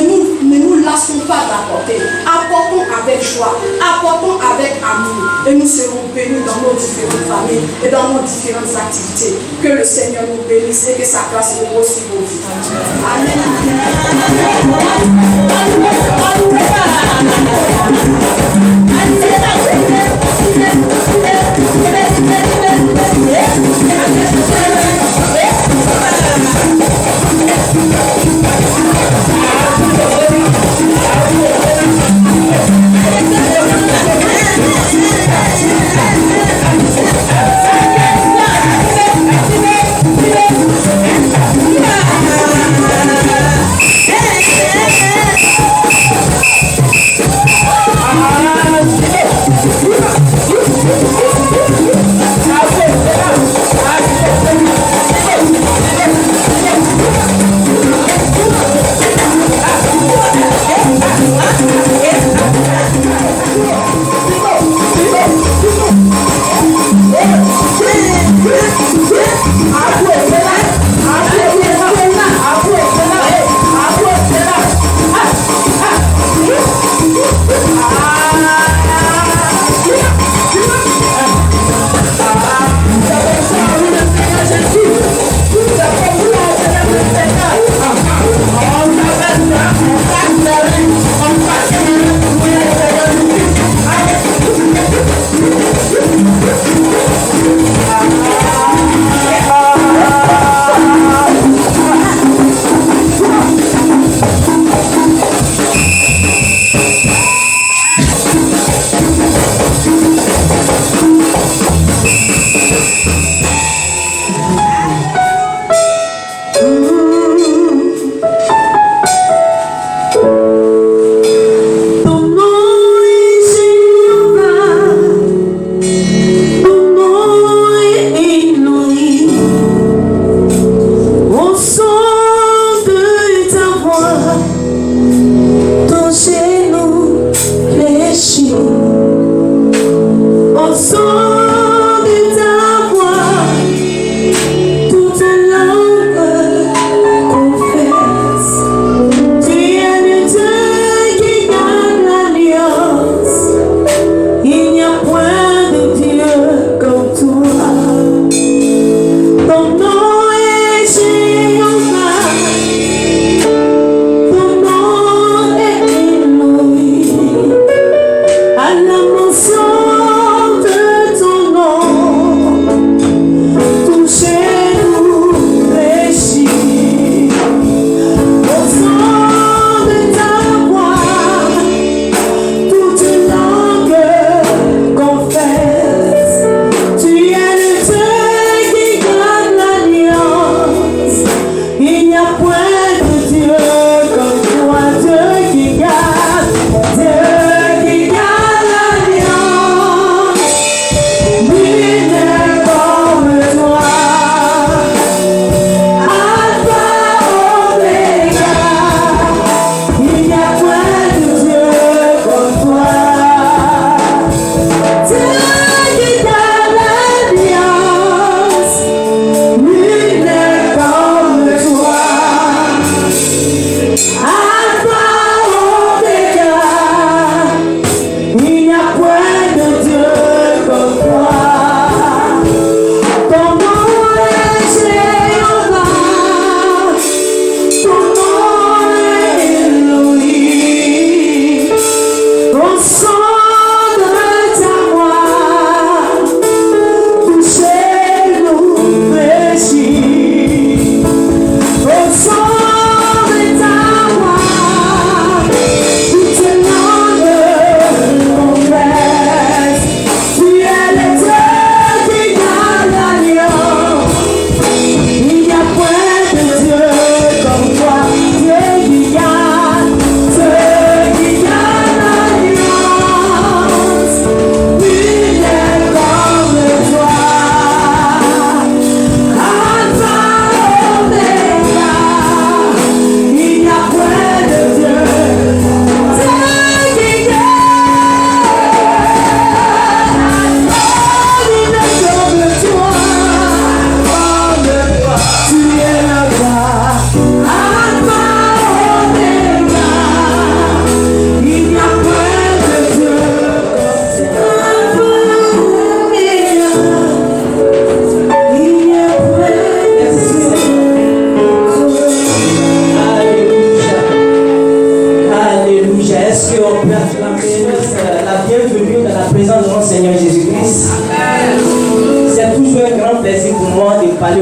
nous lassons pas d'apporter. Apportons avec joie, apportons avec amour. Et nous serons bénis dans nos différentes familles et dans nos différentes activités. Que le Seigneur nous bénisse et que sa grâce repose sur vos vies. Amen.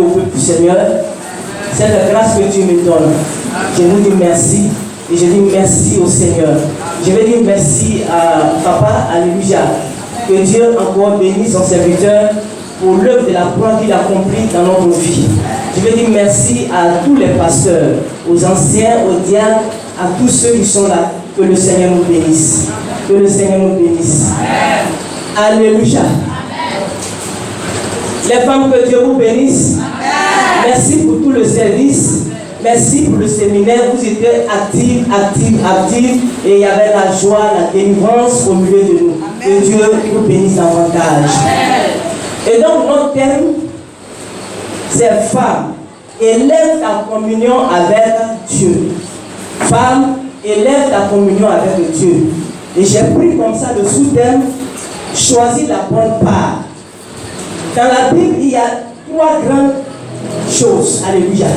au peuple du Seigneur. C'est la grâce que Dieu me donne. Je vous dis merci. Et je dis merci au Seigneur. Je vais dire merci à Papa, alléluia. Que Dieu encore bénisse son serviteur pour l'œuvre de la croix qu'il accomplit dans notre vie. Je vais dire merci à tous les pasteurs, aux anciens, aux diacres, à tous ceux qui sont là. Que le Seigneur nous bénisse. Que le Seigneur nous bénisse. Alléluia. Les femmes, que Dieu vous bénisse. Merci pour tout le service. Merci pour le séminaire. Vous étiez actifs. Et il y avait la joie, la délivrance au milieu de nous. Que Dieu vous bénisse davantage. Et donc, notre thème, c'est femme. Élève ta communion avec Dieu. Femme, élève ta communion avec Dieu. Et j'ai pris comme ça le sous-thème, choisis la bonne part. Dans la Bible, il y a 3 grandes choses. Alléluia.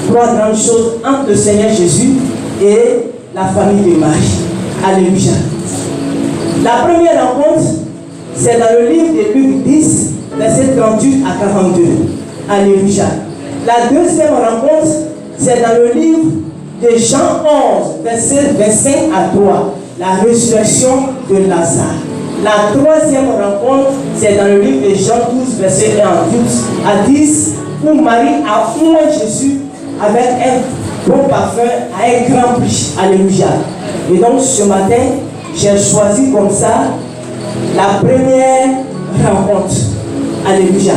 3 grandes choses entre le Seigneur Jésus et la famille de Marie. Alléluia. La première rencontre, c'est dans le livre de Luc 10, verset 38 à 42. Alléluia. La deuxième rencontre, c'est dans le livre de Jean 11, verset 25 à 3. La résurrection de Lazare. La troisième rencontre, c'est dans le livre de Jean 12, verset 1 à 10, où Marie a oint Jésus avec un bon parfum à un grand prix. Alléluia. Et donc ce matin, j'ai choisi comme ça la première rencontre. Alléluia.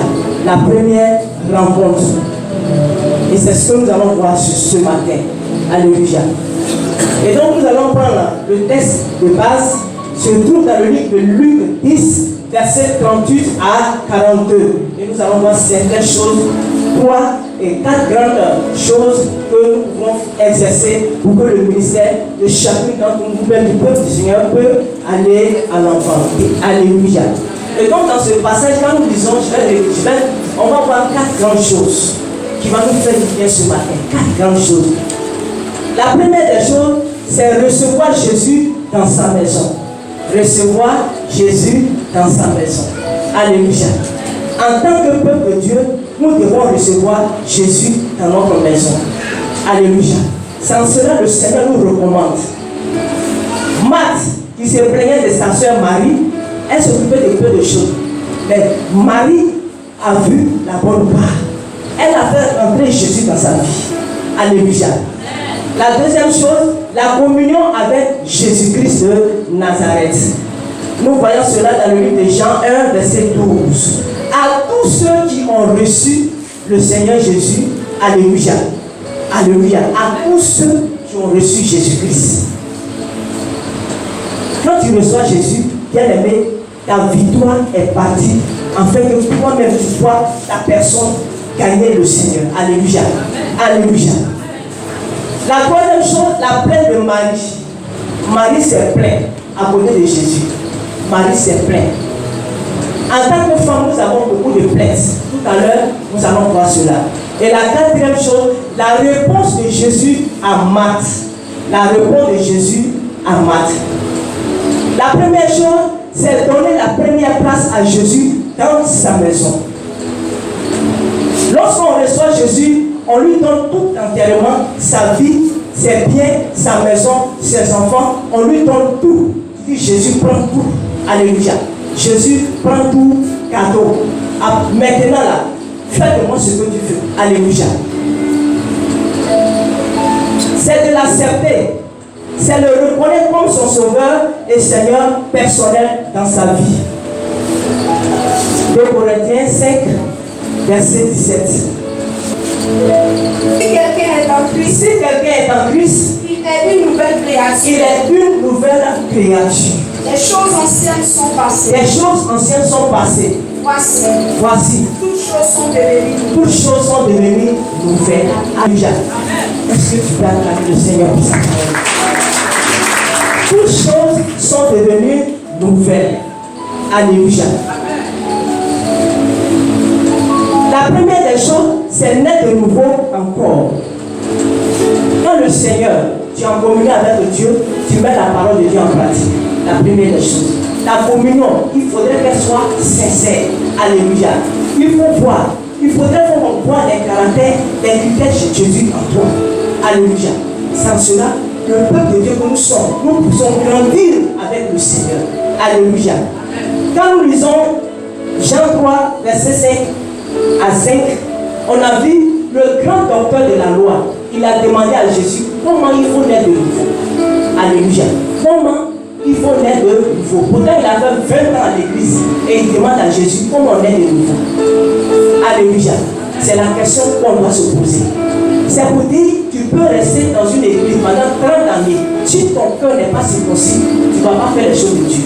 La première rencontre. Et c'est ce que nous allons voir ce matin. Alléluia. Et donc nous allons prendre le texte de base, se trouve dans le livre de Luc 10, verset 38 à 42. Et nous allons voir certaines choses, 3 et 4 grandes choses que nous pouvons exercer pour que le ministère de chacune d'entre nous, même du peuple du Seigneur, peut aller à l'enfant. Alléluia. Et donc dans ce passage, quand nous disons, on va voir 4 grandes choses qui vont nous faire du bien ce matin. 4 grandes choses. La première des choses, c'est recevoir Jésus dans sa maison. Recevoir Jésus dans sa maison. Alléluia. En tant que peuple de Dieu, nous devons recevoir Jésus dans notre maison. Alléluia. Sans cela, le Seigneur nous recommande. Marthe, qui se plaignait de sa soeur Marie, elle s'occupait de peu de choses. Mais Marie a vu la bonne part. Elle a fait entrer Jésus dans sa vie. Alléluia. La deuxième chose, la communion avec Jésus-Christ de Nazareth. Nous voyons cela dans le livre de Jean 1, verset 12. À tous ceux qui ont reçu le Seigneur Jésus, alléluia. Alléluia. À tous ceux qui ont reçu Jésus-Christ. Quand tu reçois Jésus, bien-aimé, ta victoire est partie, afin que toi-même tu vois ta personne gagner le Seigneur. Alléluia. Alléluia. La troisième chose, la plainte de Marie. Marie s'est plainte à côté de Jésus. Marie s'est plainte. En tant que femme, nous avons beaucoup de plaintes. Tout à l'heure, nous allons voir cela. Et la quatrième chose, la réponse de Jésus à Marthe. La réponse de Jésus à Marthe. La première chose, c'est donner la première place à Jésus dans sa maison. Lorsqu'on reçoit Jésus, on lui donne tout entièrement, sa vie, ses biens, sa maison, ses enfants, on lui donne tout. Il dit Jésus prend tout. Alléluia. Jésus prend tout cadeau. Maintenant là, fais de moi ce que tu veux. Alléluia. C'est de l'accepter. C'est le reconnaître comme son sauveur et Seigneur personnel dans sa vie. 2 Corinthiens 5, verset 17. Si quelqu'un est en Christ, il est une nouvelle créature. Il est une nouvelle créature. Les choses anciennes sont passées. Les choses anciennes sont passées. Voici. Toutes choses sont devenues. Toutes choses sont devenues nouvelles. Alléluia. Est-ce que tu peux acclamer le Seigneur pour ça? Toutes choses sont devenues nouvelles. Alléluia. La première des choses, c'est naître de nouveau encore. Quand le Seigneur, tu es en communion avec Dieu, tu mets la parole de Dieu en pratique. La première des choses. La communion, il faudrait qu'elle soit sincère. Alléluia. Il faut voir, il faudrait qu'on voit les caractères, les critères chez Jésus en toi. Alléluia. Sans cela, le peuple de Dieu que nous sommes, nous pouvons grandir avec le Seigneur. Alléluia. Quand nous lisons Jean 3, verset 5 à 5, on a vu le grand docteur de la loi. Il a demandé à Jésus comment il faut naître de nouveau. Alléluia. Comment il faut naître de nouveau. Pourtant, il avait 20 ans à l'église et il demande à Jésus comment naître de nouveau. Alléluia. C'est la question qu'on doit se poser. C'est pour dire, tu peux rester dans une église pendant 30 années. Si ton cœur n'est pas circoncis, tu ne vas pas faire les choses de Dieu.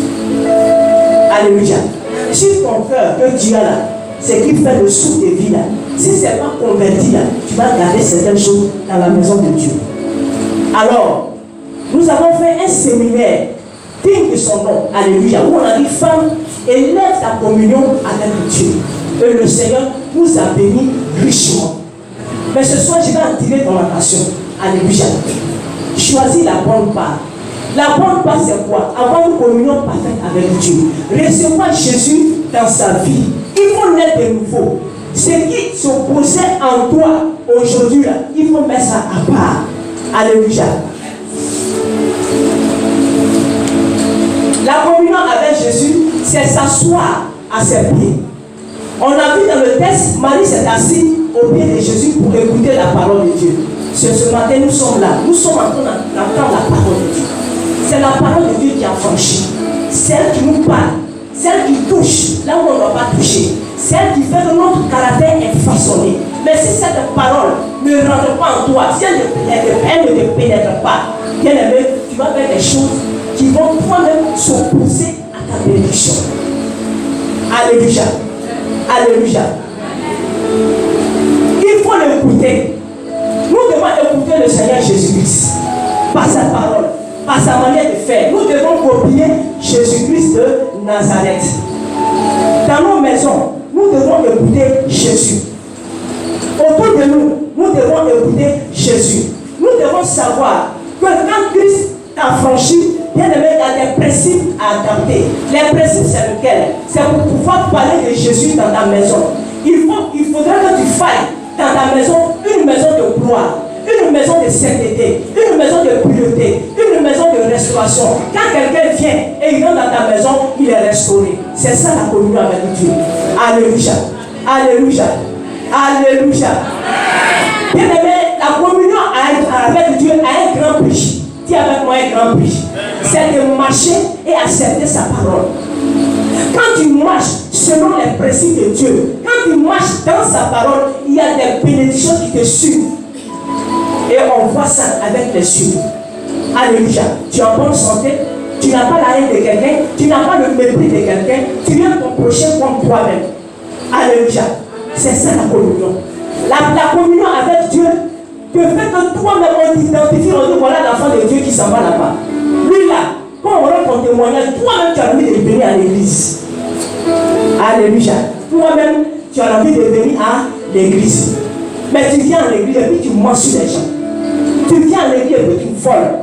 Alléluia. Si ton cœur que Dieu a là, c'est qu'il fait le souffle de vie là. Si ce n'est pas converti là, tu vas garder certaines choses dans la maison de Dieu. Alors, nous avons fait un séminaire digne de son nom, alléluia, où on a dit femme, élève ta communion avec Dieu. Et le Seigneur nous a bénis richement. Mais ce soir, je vais attirer ton attention. Alléluia. Choisis la bonne part. La bonne part, c'est quoi? Avoir une communion parfaite avec Dieu. Recevoir Jésus dans sa vie. Il faut naître de nouveau. Ce qui s'opposait en toi aujourd'hui, il faut mettre ça à part. Alléluia. La communion avec Jésus, c'est s'asseoir à ses pieds. On a vu dans le texte, Marie s'est assise au pied de Jésus pour écouter la parole de Dieu. Ce matin, nous sommes là. Nous sommes en train d'entendre la parole de Dieu. C'est la parole de Dieu qui a franchi. Celle qui nous parle. Celle qui touche là où on ne doit pas toucher. Celle qui fait que notre caractère est façonné. Mais si cette parole ne rentre pas en toi, si elle ne te pénètre pas, bien aimé, tu vas faire des choses qui vont toi-même s'opposer à ta bénédiction. Alléluia. Alléluia. Il faut l'écouter. Nous devons écouter le Seigneur Jésus-Christ par sa parole, par sa manière de faire. Nous devons copier Jésus-Christ de Nazareth. Dans nos maisons, nous devons écouter Jésus. Autour de nous, nous devons écouter Jésus. Nous devons savoir que quand Christ t'a franchi, bien aimé, il y a des principes à adapter. Les principes, c'est lequel? C'est pour pouvoir parler de Jésus dans ta maison. Il faudrait que tu fasses dans ta maison une maison de gloire, une maison de sainteté, une maison de pureté, une maison de restauration. Quand quelqu'un vient et il rentre dans ta maison, il est restauré. C'est ça la communion avec Dieu. Alléluia. Alléluia. Alléluia. Bien aimé, la communion avec Dieu a un grand prix. Dis avec moi un grand prix. C'est de marcher et accepter sa parole. Quand tu marches selon les principes de Dieu, quand tu marches dans sa parole, il y a des bénédictions qui te suivent. Et on voit ça avec les cieux. Alléluia. Tu es en bonne santé, tu n'as pas la haine de quelqu'un, tu n'as pas le mépris de quelqu'un, tu aimes ton prochain comme toi-même. Alléluia. C'est ça la communion. La communion avec Dieu te fait que toi-même on t'identifie, on dit voilà l'enfant de Dieu qui s'en va là-bas. Lui là, quand on rend ton témoignage, toi-même tu as envie de venir à l'église. Alléluia. Toi-même tu as envie de venir à l'église. Mais tu viens à l'église et puis tu manges sur les gens. Tu viens à l'église et puis tu voles.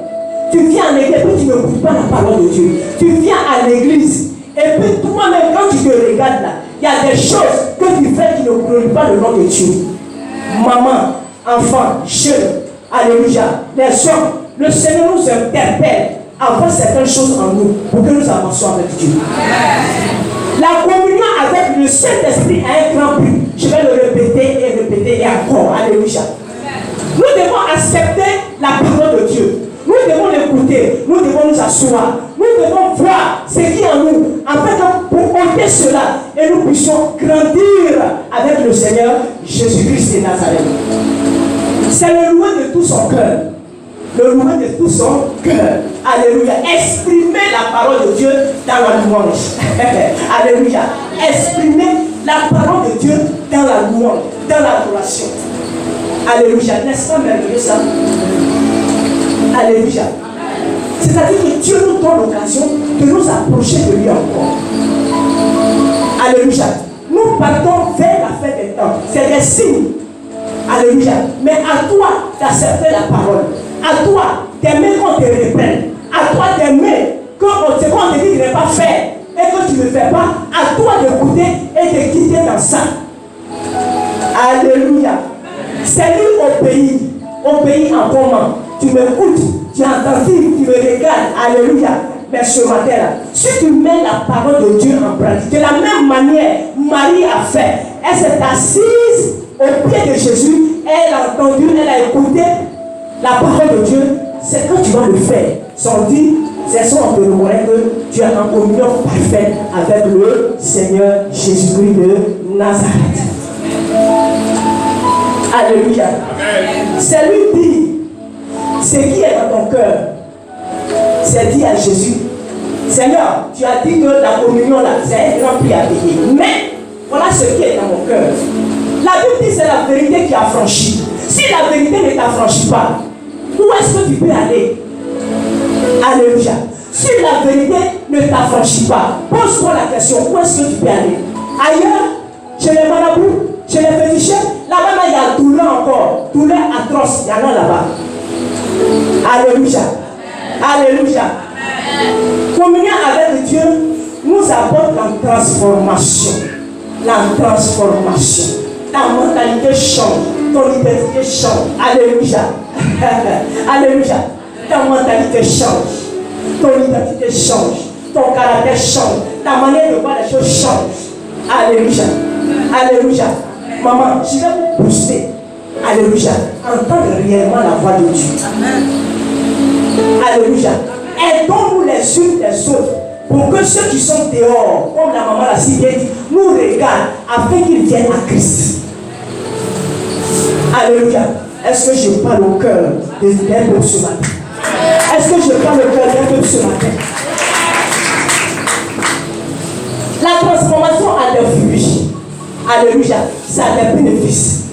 Tu viens à l'église et puis tu n'écoutes pas la parole de Dieu. Tu viens à l'église et puis toi-même quand tu te regardes là, il y a des choses que tu fais qui ne glorifient pas le nom de Dieu. Maman, enfant, jeune, alléluia, les hommes, le Seigneur nous interpelle à voir certaines choses en nous pour que nous avancions avec Dieu. La communion avec le Saint-Esprit a un grand but. Je vais le répéter et encore. Alléluia. Nous devons accepter la parole de Dieu. Nous devons l'écouter. Nous devons nous asseoir. Nous devons voir ce qui est en nous. Afin que pour ôter cela, et nous puissions grandir avec le Seigneur Jésus-Christ de Nazareth. C'est le louer de tout son cœur. Le louer de tout son cœur. Alléluia. Exprimer la parole de Dieu dans la louange. Alléluia. Exprimer la parole de Dieu dans la louange, dans l'adoration. Alléluia. N'est-ce pas merveilleux ça? Alléluia. C'est-à-dire que Dieu nous donne l'occasion de nous approcher de lui encore. Alléluia. Nous partons vers la fin des temps. C'est des signes. Alléluia. Mais à toi d'accepter la parole. À toi d'aimer qu'on te reprenne. À toi d'aimer qu'on te dit de ne pas faire et que tu ne fais pas. À toi d'écouter et de quitter dans ça. Alléluia. C'est lui au pays en commun. Tu m'écoutes, tu es attentif, tu me regardes. Alléluia. Mais ce matin-là, si tu mets la parole de Dieu en pratique, de la même manière, Marie a fait. Elle s'est assise au pied de Jésus. Elle a entendu, elle a écouté la parole de Dieu. C'est quand tu vas le faire. Sans dire, c'est son témoin que tu es en communion parfaite avec le Seigneur Jésus-Christ de Nazareth. Alléluia. C'est lui dit, ce qui est dans ton cœur, c'est dit à Jésus, Seigneur, tu as dit que la communion là, c'est un grand prix à payer. Mais voilà ce qui est dans mon cœur. La Bible dit c'est la vérité qui affranchit. Si la vérité ne t'affranchit pas, où est-ce que tu peux aller? Alléluia. Si la vérité ne t'affranchit pas, pose-toi la question, où est-ce que tu peux aller? Ailleurs, chez les marabouts, chez les féticheurs, là-bas il y a douleur encore, douleur atroce, il y en a là-bas. Alléluia. Alléluia. Communion avec Dieu nous apporte la transformation. La transformation. Ta mentalité change, ton identité change. Alléluia. Alléluia. Ta mentalité change, ton identité change, ton caractère change, ta manière de voir les choses change. Alléluia. Alléluia. Maman, je vais vous pousser. Alléluia. Entendre réellement la voix de Dieu. Alléluia. Aidons-nous les unes les autres pour que ceux qui sont dehors, comme la maman l'a si bien dit, nous regardent afin qu'ils viennent à Christ. Alléluia. Est-ce que je parle au cœur d'un peuple ce matin? Est-ce que je parle au cœur d'un peuple ce matin? La transformation a des fruits. Alléluia. Ça a des bénéfices.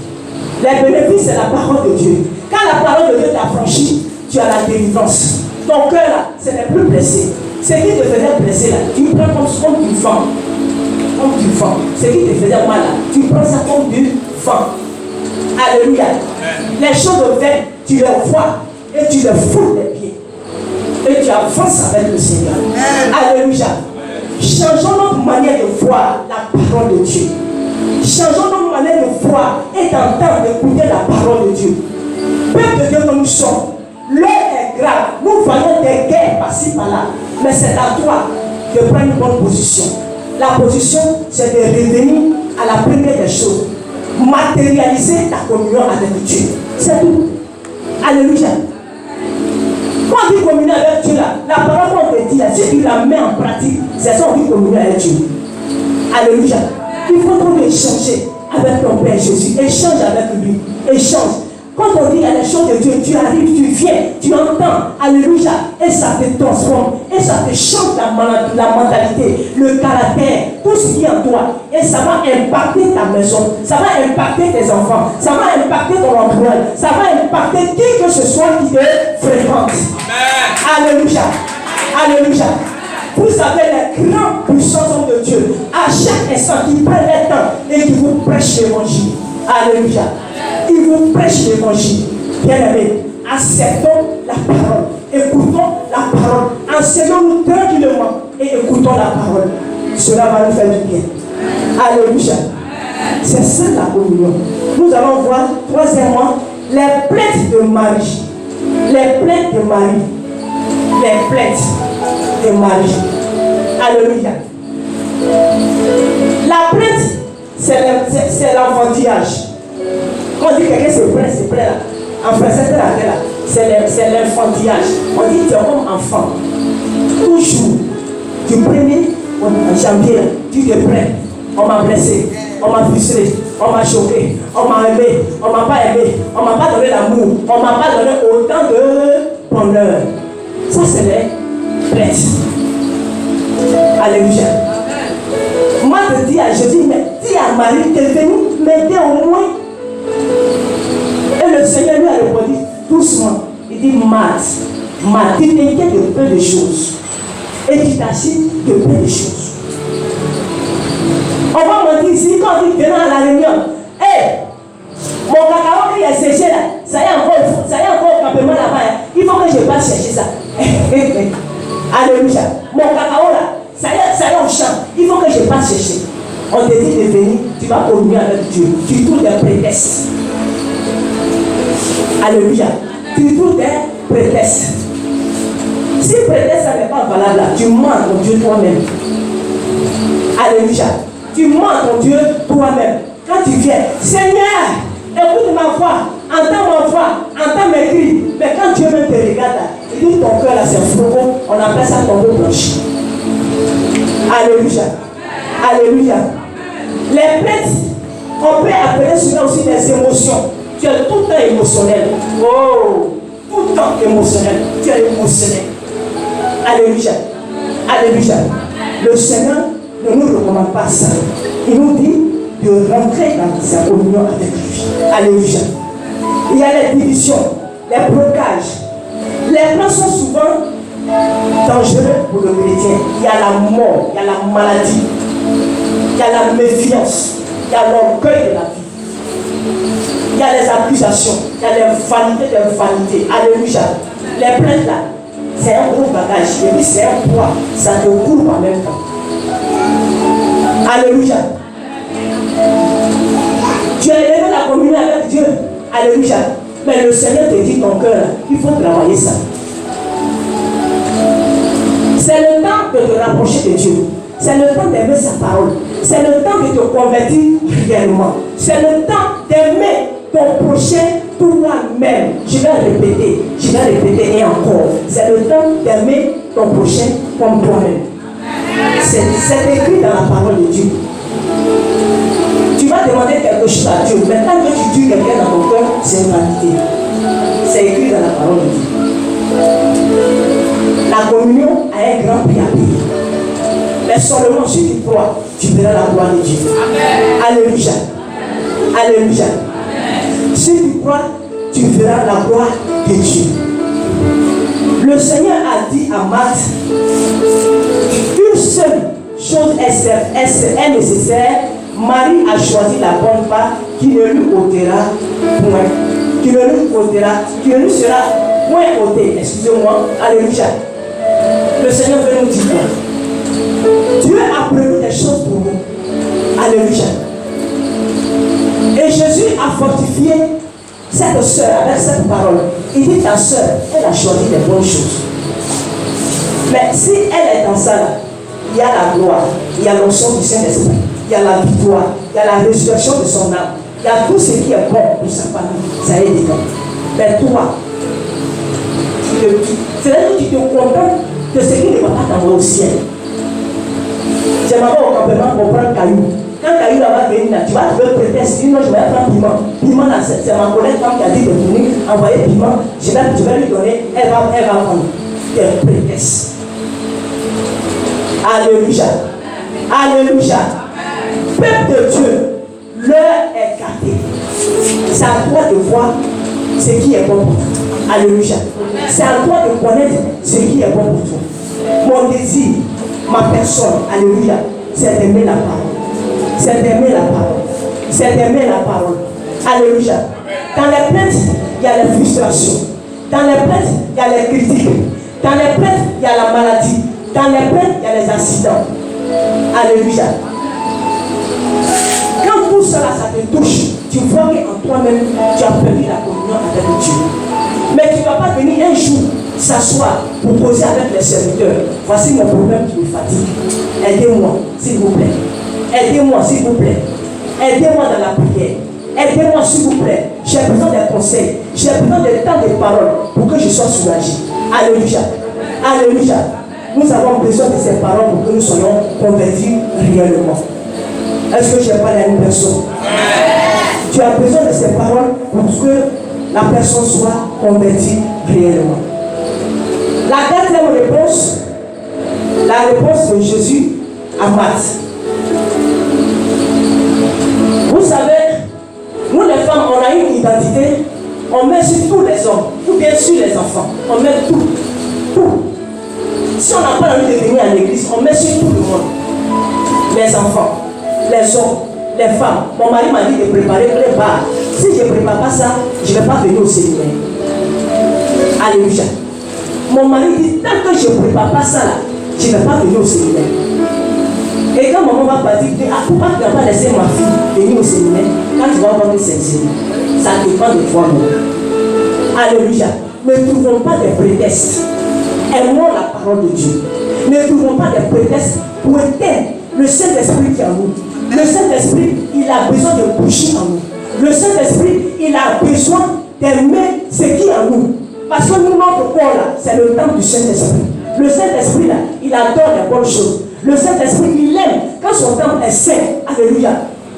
Les bénéfices, c'est la parole de Dieu. Quand la parole de Dieu t'affranchit, tu as la délivrance. Ton cœur là, ce n'est plus blessé. Ce qui te faisait blesser là, tu prends comme du vent. Comme du vent. Ce qui te faisait mal là, tu prends ça comme du vent. Alléluia. Les choses vaines, tu les vois et tu les fous les pieds. Et tu avances avec le Seigneur. Alléluia. Changeons notre manière de voir la parole de Dieu. Changeons notre manière de voir et d'entendre, d'écouter la parole de Dieu. Peuple de Dieu que nous sommes, l'heure est grave. Nous voyons des guerres par-ci par-là. Mais c'est à toi de prendre une bonne position. La position, c'est de revenir à la première des choses. Matérialiser ta communion avec Dieu. C'est tout. Alléluia. Quand on dit communion avec Dieu, là, la parole qu'on te dit, là, si tu la mets en pratique, c'est ça qu'on dit communion avec Dieu. Alléluia. Il faut donc échanger avec ton Père Jésus. Échange avec lui. Échange. Quand on dit il y a les choses de Dieu, tu arrives, tu viens, tu entends. Alléluia. Et ça te transforme. Et ça te change la mentalité, le caractère, tout ce qui est en toi. Et ça va impacter ta maison. Ça va impacter tes enfants. Ça va impacter ton entourage. Ça va impacter qui que ce soit qui te fréquente. Alléluia. Alléluia. Vous savez les grands puissants hommes de Dieu, à chaque instant, qui prennent le temps et qui vous prêchent l'évangile. Alléluia. Ils vous prêchent l'évangile. Bien-aimés, acceptons la parole, écoutons la parole, enseignons-nous tranquillement et écoutons la parole. Cela va nous faire du bien. Alléluia. C'est ça la communion. Nous allons voir, troisièmement, les plaintes de Marie. Les plaintes de Marie. Les plaintes de Marie. Alléluia. La plainte, c'est l'enfantillage. Quand on dit quelqu'un se plaît là, en français c'est l'enfantillage. On dit tu es comme enfant. Toujours, du 1er janvier, tu te plains. On m'a blessé, on m'a frustré, on m'a choqué, on m'a aimé, on m'a pas aimé, on m'a pas donné l'amour, on m'a pas donné autant de bonheur. Ça c'est les plaintes. Alléluia. Moi je dis à Jésus, mais dis à Marie, tu es venu m'aider au moins. Et le Seigneur lui a répondu doucement. Il dit, Marthe, tu t'inquiètes de plein de choses. Et tu t'agites de plein de choses. On va me dire ici, quand on dit venant à la réunion, hé, mon cacao qui est séché là, ça y est encore au campement là-bas. Il faut que je passe chercher ça. Alléluia. Mon cacao là, ça y est au champ. Il faut que je passe chercher. On te dit de venir, tu vas vas communier avec Dieu, tu trouves des prétextes. Alléluia. Tu trouves des prétextes. Si le prétexte n'est pas valable, là, tu mens à ton Dieu toi-même. Alléluia. Tu mens à ton Dieu toi-même. Quand tu viens, Seigneur, écoute ma voix, entends ma voix, entends mes cris. Mais quand Dieu même te regarde, il dit ton cœur là c'est flou, on appelle ça tombeau blanchi. Alléluia. Alléluia. Les plaintes, on peut appeler cela aussi des émotions. Tu es tout le temps émotionnel. Oh, tout le temps émotionnel. Tu es émotionnel. Alléluia. Alléluia. Le Seigneur ne nous recommande pas ça. Il nous dit de rentrer dans sa communion avec lui. Alléluia. Il y a les divisions, les blocages. Les plans sont souvent dangereux pour le chrétien. Il y a la mort, il y a la maladie, il y a la méfiance, il y a l'orgueil de la vie. Il y a les accusations, il y a les vanités des vanités. Alléluia. Les plaintes là, c'est un gros bagage. Et puis c'est un poids, ça te coule en même temps. Alléluia. Tu as élevé la communion avec Dieu. Alléluia. Mais le Seigneur te dit ton cœur, il faut travailler ça. C'est le temps de te rapprocher de Dieu. C'est le temps d'aimer sa parole. C'est le temps de te convertir réellement. C'est le temps d'aimer ton prochain toi-même. Je vais répéter et encore. C'est le temps d'aimer ton prochain comme toi-même. C'est écrit dans la parole de Dieu. Tu vas demander quelque chose à Dieu, mais tant que tu tues quelqu'un dans ton cœur, c'est une vanité. C'est écrit dans la parole de Dieu. La communion a un grand prix à payer. Mais seulement si tu crois, tu verras la gloire de Dieu. Alléluia. Alléluia. Si tu crois, tu verras la gloire de Dieu. Le Seigneur a dit à Marthe, une seule chose est nécessaire. Marie a choisi la bonne part qui ne lui ôtera point. Qui ne lui sera point ôtée. Excusez-moi. Alléluia. Le Seigneur veut nous dire Dieu a prévu des choses pour nous. Alléluia. Et Jésus a fortifié cette sœur avec cette parole. Il dit ta sœur, elle a choisi des bonnes choses. Mais si elle est dans ça, il y a la gloire, il y a l'onction du Saint-Esprit, il y a la victoire, il y a la résurrection de son âme, il y a tout ce qui est bon pour sa famille. Ça est dedans. Mais toi, c'est-à-dire que tu te contentes de ce qui ne va pas t'envoyer au ciel. J'aimerais au campement pour prendre caillou. Quand caillou là-bas venir là, tu vas trouver le prétexte. Dis non, je vais prendre piment. Piment là, c'est ma collègue femme qui a dit de venir envoyer piment. Je vais lui donner, elle va prendre. Quel prétexte. Alléluia. Alléluia. Peuple de Dieu, l'heure est gâtée. C'est à toi de voir ce qui est bon pour toi. Alléluia. C'est à toi de connaître ce qui est bon pour toi. Mon désir, ma personne, alléluia, c'est d'aimer la parole. C'est d'aimer la parole. C'est d'aimer la parole. Alléluia. Dans les plaintes, il y a les frustrations. Dans les plaintes, il y a les critiques. Dans les plaintes, il y a la maladie. Dans les plaintes, il y a les accidents. Alléluia. Quand tout cela, ça te touche, tu vois qu'en toi-même, tu as perdu la communion avec Dieu. Mais tu ne vas pas venir un jour s'asseoir pour causer avec les serviteurs. Voici mon problème qui me fatigue. Aidez-moi, s'il vous plaît. Aidez-moi, s'il vous plaît. Aidez-moi dans la prière. Aidez-moi, s'il vous plaît. J'ai besoin des conseils. J'ai besoin de tant de paroles pour que je sois soulagé. Alléluia. Alléluia. Nous avons besoin de ces paroles pour que nous soyons convertis réellement. Est-ce que je parle à une personne? Tu as besoin de ces paroles pour que la personne soit convertie réellement. La quatrième réponse, la réponse de Jésus à Marthe. Vous savez, nous les femmes, on a une identité, on met sur tous les hommes, ou bien sur les enfants, on met tout. Si on n'a pas envie de venir à l'église, on met sur tout le monde. Les enfants, les hommes, les femmes. Mon mari m'a dit de préparer les bars. Si je ne prépare pas ça, je ne vais pas venir au séminaire. Alléluia. Mon mari dit, tant que je ne prépare pas ça là, je ne vais pas venir au séminaire. Et quand maman va partir, tu dis, ah, pourquoi tu n'as pas laissé ma fille venir au séminaire? Quand tu vas voir que c'est ça dépend de toi-même. Alléluia. Ne trouvons pas des prétextes. Aimons la parole de Dieu. Ne trouvons pas des prétextes pour éteindre le Saint-Esprit qui est en nous. Le Saint-Esprit, il a besoin de bouger en nous. Le Saint-Esprit, il a besoin d'aimer ce qui est en nous. Parce que nous, notre corps là, c'est le temple du Saint-Esprit. Le Saint-Esprit là, il adore les bonnes choses. Le Saint-Esprit, il aime quand son temple est saint. Alléluia.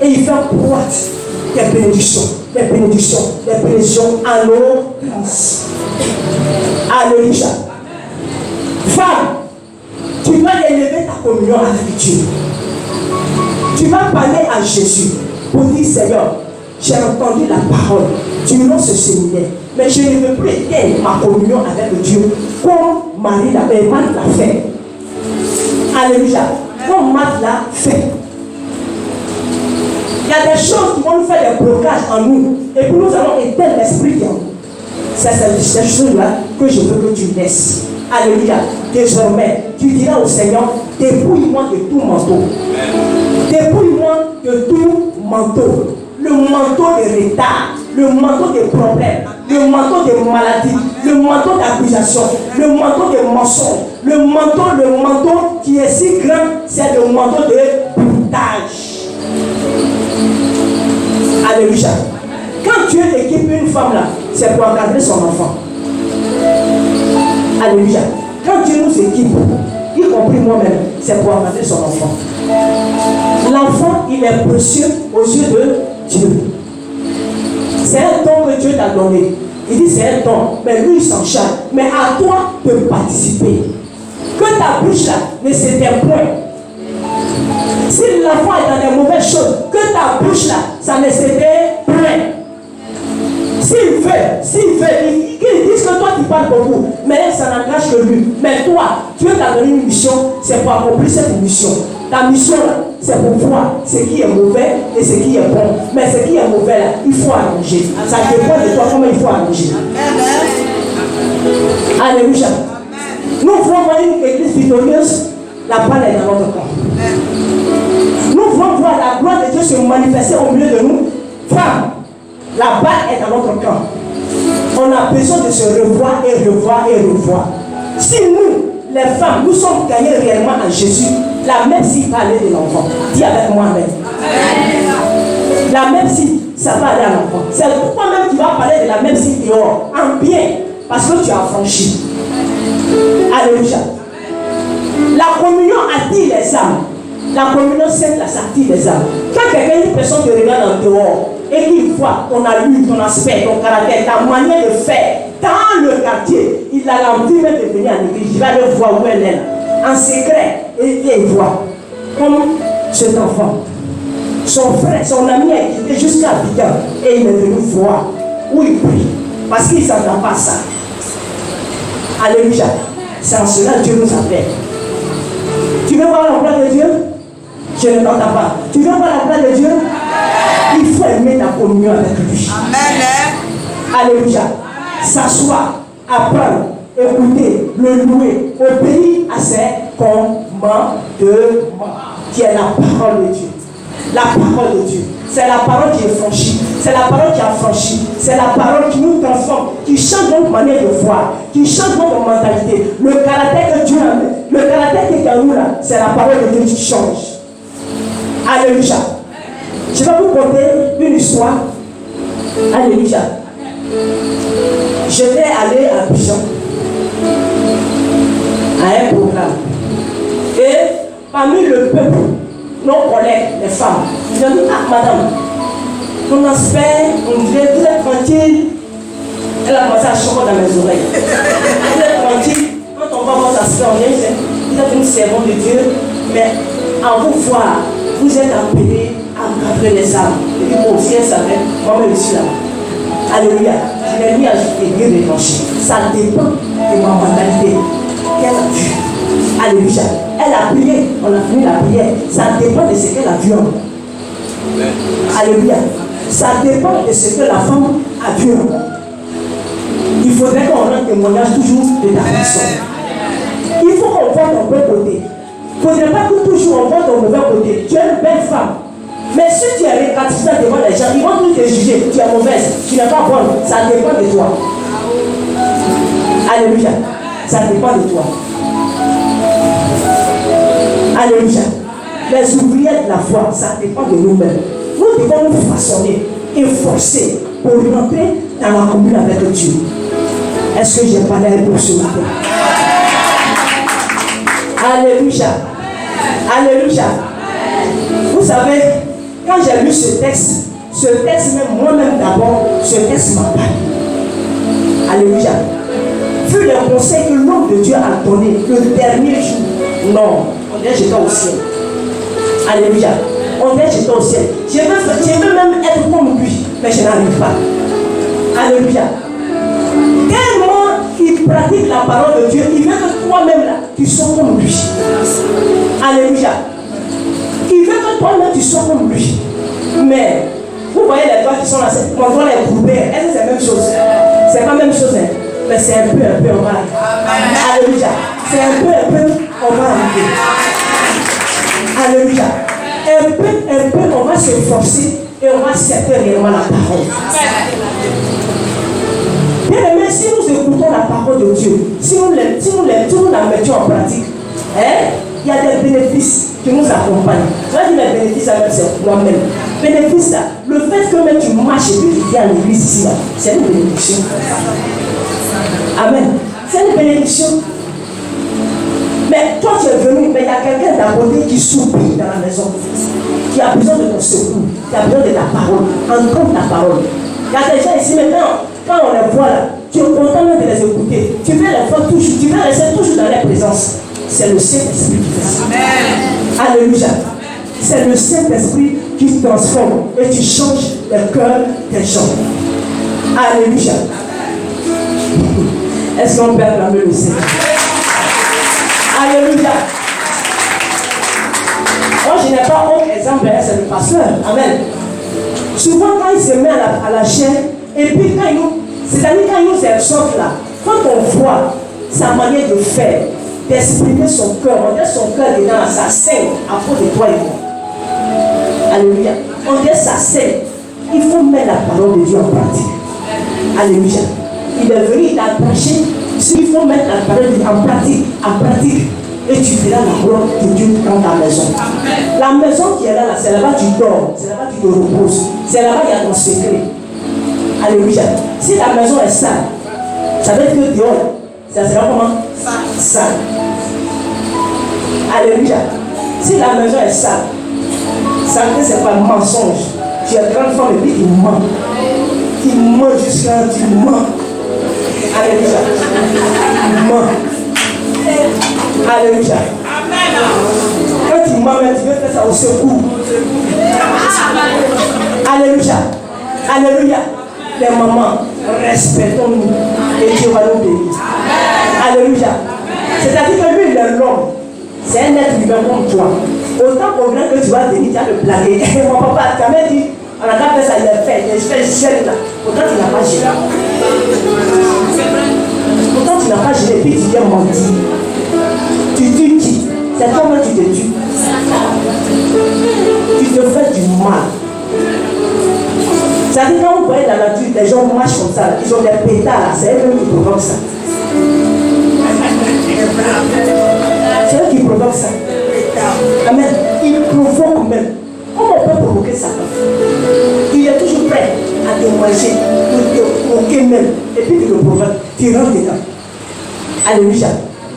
Et il fait croître des bénédictions, des bénédictions, des bénédictions à nos grâces. Alléluia. Femme, tu vas élever ta communion avec Dieu. Tu vas parler à Jésus pour dire, Seigneur, j'ai entendu la parole durant ce séminaire, mais je ne veux plus éteindre ma communion avec Dieu comme Marie l'a fait. Alléluia. Comme Marthe l'a fait. Il y a des choses qui vont nous faire des blocages en nous et puis nous allons éteindre l'esprit qui est en nous. C'est ces choses-là que je veux que tu laisses. Alléluia. Désormais, tu diras au Seigneur, dépouille-moi de tout manteau. Dépouille-moi de tout manteau. Le manteau de retard, le manteau de problèmes, le manteau de maladie, le manteau d'accusation, le manteau de mensonge, le manteau qui est si grand, c'est le manteau de boutage. Alléluia. Quand Dieu équipe une femme là, c'est pour encadrer son enfant. Alléluia. Quand Dieu nous équipe, y compris moi-même, c'est pour encadrer son enfant. L'enfant, il est précieux aux yeux de Dieu. C'est un don que Dieu t'a donné. Il dit c'est un don, mais lui il s'en charge. Mais à toi de participer. Que ta bouche là ne s'éteint point. Si l'enfant est dans des mauvaises choses, que ta bouche là, ça ne s'éteint point. S'il veut, qu'il dise que toi tu parles beaucoup, mais ça n'engage que lui. Mais toi, Dieu t'a donné une mission, c'est pour accomplir cette mission. Ta mission là, c'est pour voir ce qui est mauvais et ce qui est bon. Mais ce qui est mauvais là, il faut arranger. Ça dépend de toi comment il faut arranger. Alléluia. Nous voulons voir une église victorieuse, la balle est dans notre camp. Nous voulons voir la gloire de Dieu se manifester au milieu de nous. Femme, la balle est dans notre camp. On a besoin de se revoir et revoir et revoir. Si nous, les femmes, nous sommes gagnés réellement en Jésus, la même si parlait de l'enfant. Dis avec moi-même. La même si, ça va aller à l'enfant. C'est toi-même qui vas parler de la même si dehors, en bien, parce que tu as franchi. Alléluia. La communion attire les âmes. La communion sainte, ça attire les âmes. Quand quelqu'un, une personne te regarde en dehors et qu'il voit ton allure, ton aspect, ton caractère, ta manière de faire, dans le quartier, il a l'envie même de venir à l'église. Il va le voir où elle est là. En secret, et il voit. Comme cet enfant. Son frère, son ami a quitté jusqu'à Abidjan et il est venu voir où il prie. Parce qu'il ne s'entend pas ça. Alléluia. C'est en cela que Dieu nous appelle. Tu veux voir la gloire de Dieu? Je ne t'entends pas. Tu veux voir la gloire de Dieu? Il faut aimer ta communion avec lui. Amen. Alléluia. S'asseoir, apprendre, écouter, le louer, obéir à ses commandements, qui est la parole de Dieu. La parole de Dieu. C'est la parole qui est franchie. C'est la parole qui a franchi. C'est la parole qui nous transforme, qui change notre manière de voir, qui change notre mentalité. Le caractère que Dieu a mis, le caractère qui est en nous là, c'est la parole de Dieu qui change. Alléluia. Je vais vous conter une histoire. Alléluia. Je vais aller à Abidjan à un programme. Et parmi le peuple, nos collègues, les femmes, ils ont dit, ah madame, ton aspect, on dirait, vous êtes tranquille. Elle a commencé à chanter dans mes oreilles. Vous êtes tranquille, quand on voit votre aspect, on dit, vous êtes une servante de Dieu, mais en vous voir, vous êtes appelés à encadrer les âmes. Et puis moi aussi, elle savait, moi-même je suis là. Alléluia. Je l'ai mis à Dieu déclenché. Ça dépend de ma mentalité. Qu'elle a vu. Alléluia. Elle a prié. On a fini la prière. Ça dépend de ce qu'elle a vu en moi. Alléluia. Ça dépend de ce que la femme a vu en moi. Il faudrait qu'on rende témoignage toujours de ta personne. Il faut qu'on voit ton bon côté. Il ne faudrait pas que toujours on voit ton mauvais côté. Tu es une belle femme. Mais si tu es récapitulée devant les gens, ils vont tous te juger. Tu es mauvaise, tu n'es pas bonne. Ça dépend de toi. Alléluia. Ça dépend de toi. Alléluia. Les ouvrières de la foi, ça dépend de nous-mêmes. Nous devons nous façonner et forcer pour rentrer dans la communion avec Dieu. Est-ce que j'ai parlé pour ce matin? Alléluia. Alléluia. Vous savez, quand j'ai lu ce texte même moi-même d'abord, ce texte m'a parlé. Alléluia. Vu les conseils que l'homme de Dieu a donné le dernier jour, non, on dirait que j'étais au ciel. Alléluia. On dirait que j'étais au ciel. Je veux même être comme lui, mais je n'arrive pas. Alléluia. Tellement il pratique la parole de Dieu, il veut que toi-même là, tu sois comme lui. Alléluia. Il veut que toi-même tu sois comme lui. Mais vous voyez les doigts qui sont là, on doit les couper. Est-ce que c'est la même chose? C'est pas la même chose, hein? Mais c'est un peu, on va arriver. Alléluia. C'est un peu, on va arriver. Alléluia. Un peu, on va se forcer et on va accepter réellement la parole. Bien aimé, si nous écoutons la parole de Dieu, si nous la mettions en pratique, il y a des bénéfices qui nous accompagnent. Je vais dire les bénéfices, c'est moi-même. Bénéfice, là, le fait que même tu marches et que tu viens à l'église ici, c'est une bénédiction. Amen. C'est une bénédiction. Mais toi, tu es venu, mais il y a quelqu'un d'à côté qui soupire dans la maison, qui a besoin de ton secours, qui a besoin de ta parole. Entends ta parole. Il y a des gens ici maintenant, quand on les voit là, tu es content même de les écouter. Tu veux les voir toujours, tu veux rester toujours dans leur présence. C'est le Saint-Esprit qui fait ça. Amen. Alléluia. C'est le Saint-Esprit qui transforme et tu changes le cœur des gens. Alléluia. Est-ce qu'on peut acclamer le Seigneur? Alléluia. Moi, je n'ai pas autre exemple, c'est le pasteur. Amen. Souvent, quand il se met à la chair, et puis quand il nous exhorte là, quand on voit sa manière de faire, d'exprimer son cœur, on dit son cœur est dans sa scène à cause de toi et moi. Alléluia. On dit sa scène. Il faut mettre la parole de Dieu en pratique. Alléluia. Il est venu, il a prêché. Il faut mettre la parole de Dieu en pratique. Et tu verras la gloire de Dieu dans ta maison. La maison qui est là, c'est là-bas que tu dors, c'est là-bas que tu te reposes, c'est là-bas qu'il y a ton secret. Alléluia. Si la maison est sale, ça veut dire que dehors, ça sera comment? Sale. Alléluia. Si la maison est sale, ça veut dire que ce n'est pas un mensonge. Tu es grande femme et puis tu mens. Tu mens jusqu'à là, tu mens. Alléluia. Tu mens. Alléluia. Quand tu mens, tu veux faire ça au secours. Alléluia. Alléluia. Les mamans, respectons-nous et Dieu va nous bénir. Alléluia. C'est-à-dire que lui, il est l'homme. C'est un être humain comme toi. Autant pour grand que tu vas venir, tu vas le blaguer. Mon papa, tu m'as dit, on a qu'à faire ça, il est fait. Je fais jeune là. Autant tu n'as pas géré. Autant tu n'as pas géré, puis tu viens mentir. Tu tues qui? C'est toi-même qui te tues. Tu te fais du mal. C'est-à-dire quand vous voyez dans la nature, les gens marchent comme ça, ils ont des pétales, c'est eux qui provoquent ça. C'est eux qui provoquent ça. Amen. Ils provoquent même. Comment on peut provoquer ça? Il est toujours prêt à te manger, pour te moquer même. Et puis tu le provoques, tu rentres dedans. Alléluia.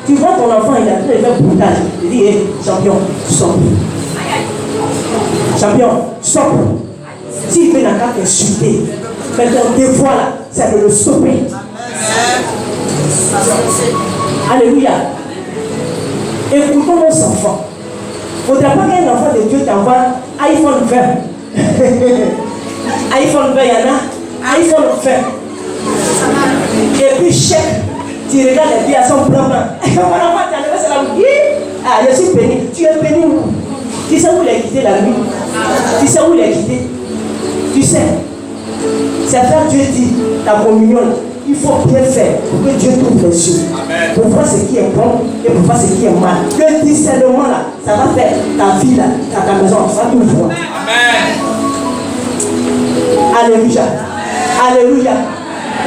Tu vois ton enfant, il a train de faire boutage. Il dit, hey, champion, stop. Champion, stop. S'il fait la carte insulter, mais ton devoir là, c'est de le stopper. Alléluia. Écoutons nos enfants. Il ne faudra pas qu'un enfant de Dieu t'envoie iPhone 20. iPhone 20, il y en a. iPhone 20. Et puis chèque, tu regardes les filles, elles sont blancs. Mon enfant, tu as levé, c'est la vie. Ah, je suis béni. Tu es béni où? Tu sais où il est quitté la nuit? Tu sais où il est quitté? Tu sais, c'est faire Dieu dit, ta communion, il faut bien faire pour que Dieu t'ouvre les yeux. Pour voir ce qui est bon et pour voir ce qui est mal. Le discernement là, ça va faire ta vie là, ta maison, ça va tout voir. Alléluia. Alléluia.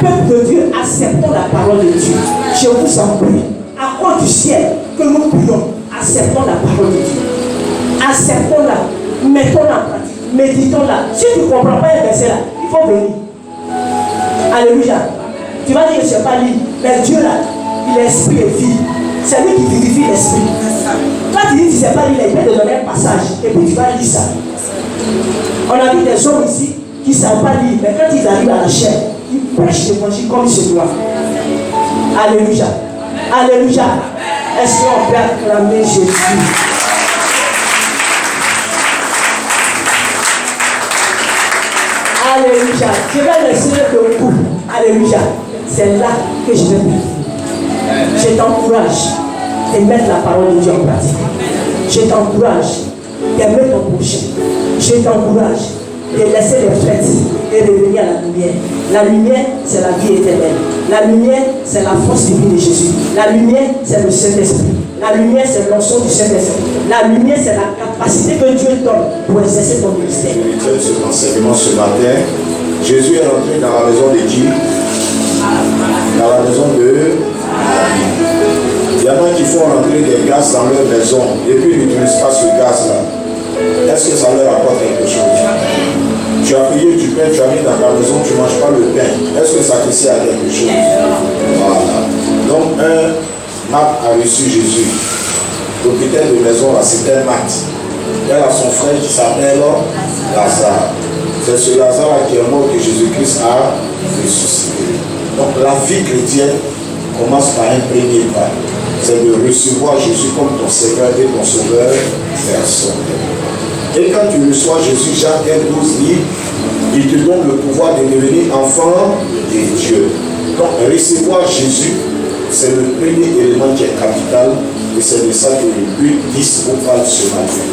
Peuple de Dieu, acceptons la parole de Dieu. Je vous en prie, à cause du ciel que nous prions, acceptons la parole de Dieu. Acceptons-la, mettons-la en pratique, méditons-la. Si tu ne comprends pas un verset là, il faut venir. Alléluia. Tu vas dire que je ne sais pas lire, mais Dieu là, il est esprit et vie. C'est lui qui vivifie l'esprit. Toi tu dis que tu ne sais pas lire, il peut te donner un passage et puis tu vas lire ça. On a vu des hommes ici qui ne savent pas lire, mais quand ils arrivent à la chair, ils prêchent l'évangile comme il se doit. Alléluia. Alléluia. Est-ce qu'on peut acclamer Jésus? Alléluia. Je vais laisser le coup. Alléluia. C'est là que je vais prier. Je t'encourage de mettre la parole de Dieu en pratique. Je t'encourage d'aimer ton prochain. Je t'encourage de laisser les fêtes et revenir à la lumière. La lumière, c'est la vie éternelle. La lumière, c'est la force divine de Jésus. La lumière, c'est le Saint-Esprit. La lumière, c'est l'onction du Saint-Esprit. La lumière, c'est la capacité que Dieu donne pour exercer ton ministère. Cet enseignement ce matin, Jésus est rentré dans la maison de qui? Dans la maison de... Il y en a qui font rentrer des gaz dans leur maison et puis ils n'utilisent pas ce gaz-là. Est-ce que ça leur apporte quelque chose? Tu as payé du pain, tu as mis dans ta maison, tu ne manges pas le pain. Est-ce que ça te sert à quelque chose? Voilà. Donc, Marthe a reçu Jésus. Propriétaire de maison, là, c'était Marthe. Elle a son frère qui s'appelle Lazare. C'est ce Lazare qui est mort que Jésus-Christ a ressuscité. Donc, la vie chrétienne commence par un premier pas. C'est de recevoir Jésus comme ton Seigneur et ton Sauveur personnel. Et quand tu reçois Jésus, Jean 1,12 dit, il te donne le pouvoir de devenir enfant de Dieu. Donc, recevoir Jésus, c'est le premier élément qui est capital, et c'est de ça que le but 10 vous parle ce matin.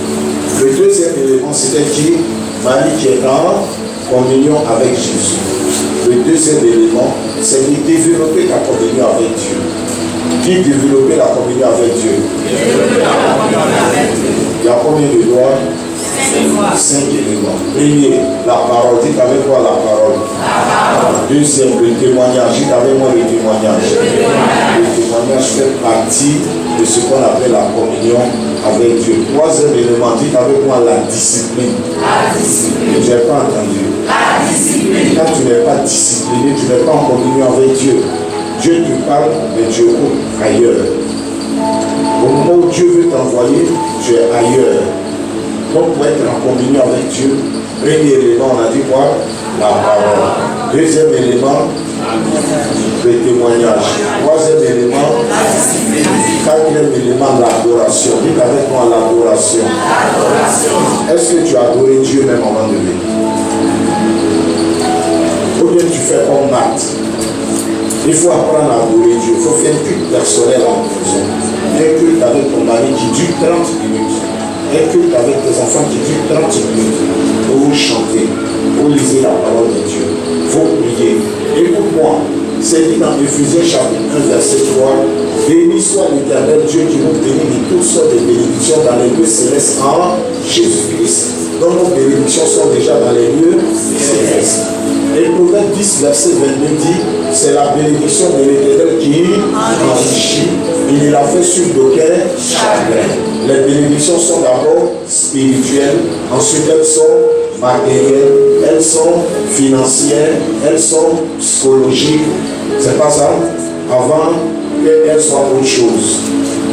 Le deuxième élément, c'était qui? Marie qui est en communion avec Jésus. Le deuxième élément, c'est de développer ta communion avec Dieu. Qui développer la communion avec Dieu? Il y a combien de doigts? 5 éléments. Premier, la parole. Dites avec moi la parole. Deuxième, le témoignage. Dites avec moi le témoignage. Le témoignage fait partie de ce qu'on appelle la communion avec Dieu. Troisième élément, dites avec moi la discipline. Je n'ai pas entendu. Quand tu n'es pas discipliné, tu n'es pas en communion avec Dieu. Dieu te parle, mais Dieu écoute ailleurs. Au moment où Dieu veut t'envoyer, tu es ailleurs. Donc pour être en communion avec Dieu, premier élément, on a dit quoi? La parole. Deuxième élément, le témoignage. Troisième élément, quatrième élément, l'adoration. Dites avec moi l'adoration. Est-ce que tu as adoré Dieu même avant de venir? Ou bien tu fais comme Marthe? Il faut apprendre à adorer Dieu. Il faut faire un culte personnel à la maison. Un culte avec ton mari qui dure 30 minutes. Un culte avec tes enfants qui dure 30 minutes. Vous chantez, vous lisez la parole de Dieu, vous priez. Écoute-moi, c'est dit dans Éphésiens chapitre 1, verset 3. Béni soit l'Éternel Dieu qui nous bénit de toutes sortes de bénédictions dans les lieux célestes en Jésus-Christ. Donc nos bénédictions sont déjà dans les lieux célestes. Et Proverbe 10, verset 22 dit, c'est la bénédiction de l'Éternel qui enrichit. Il l'a fait sur d'aucun chagrin. Les bénédictions sont d'abord spirituelles, ensuite elles sont matérielles, elles sont financières, elles sont psychologiques. C'est pas ça? Avant qu'elles soient autre chose.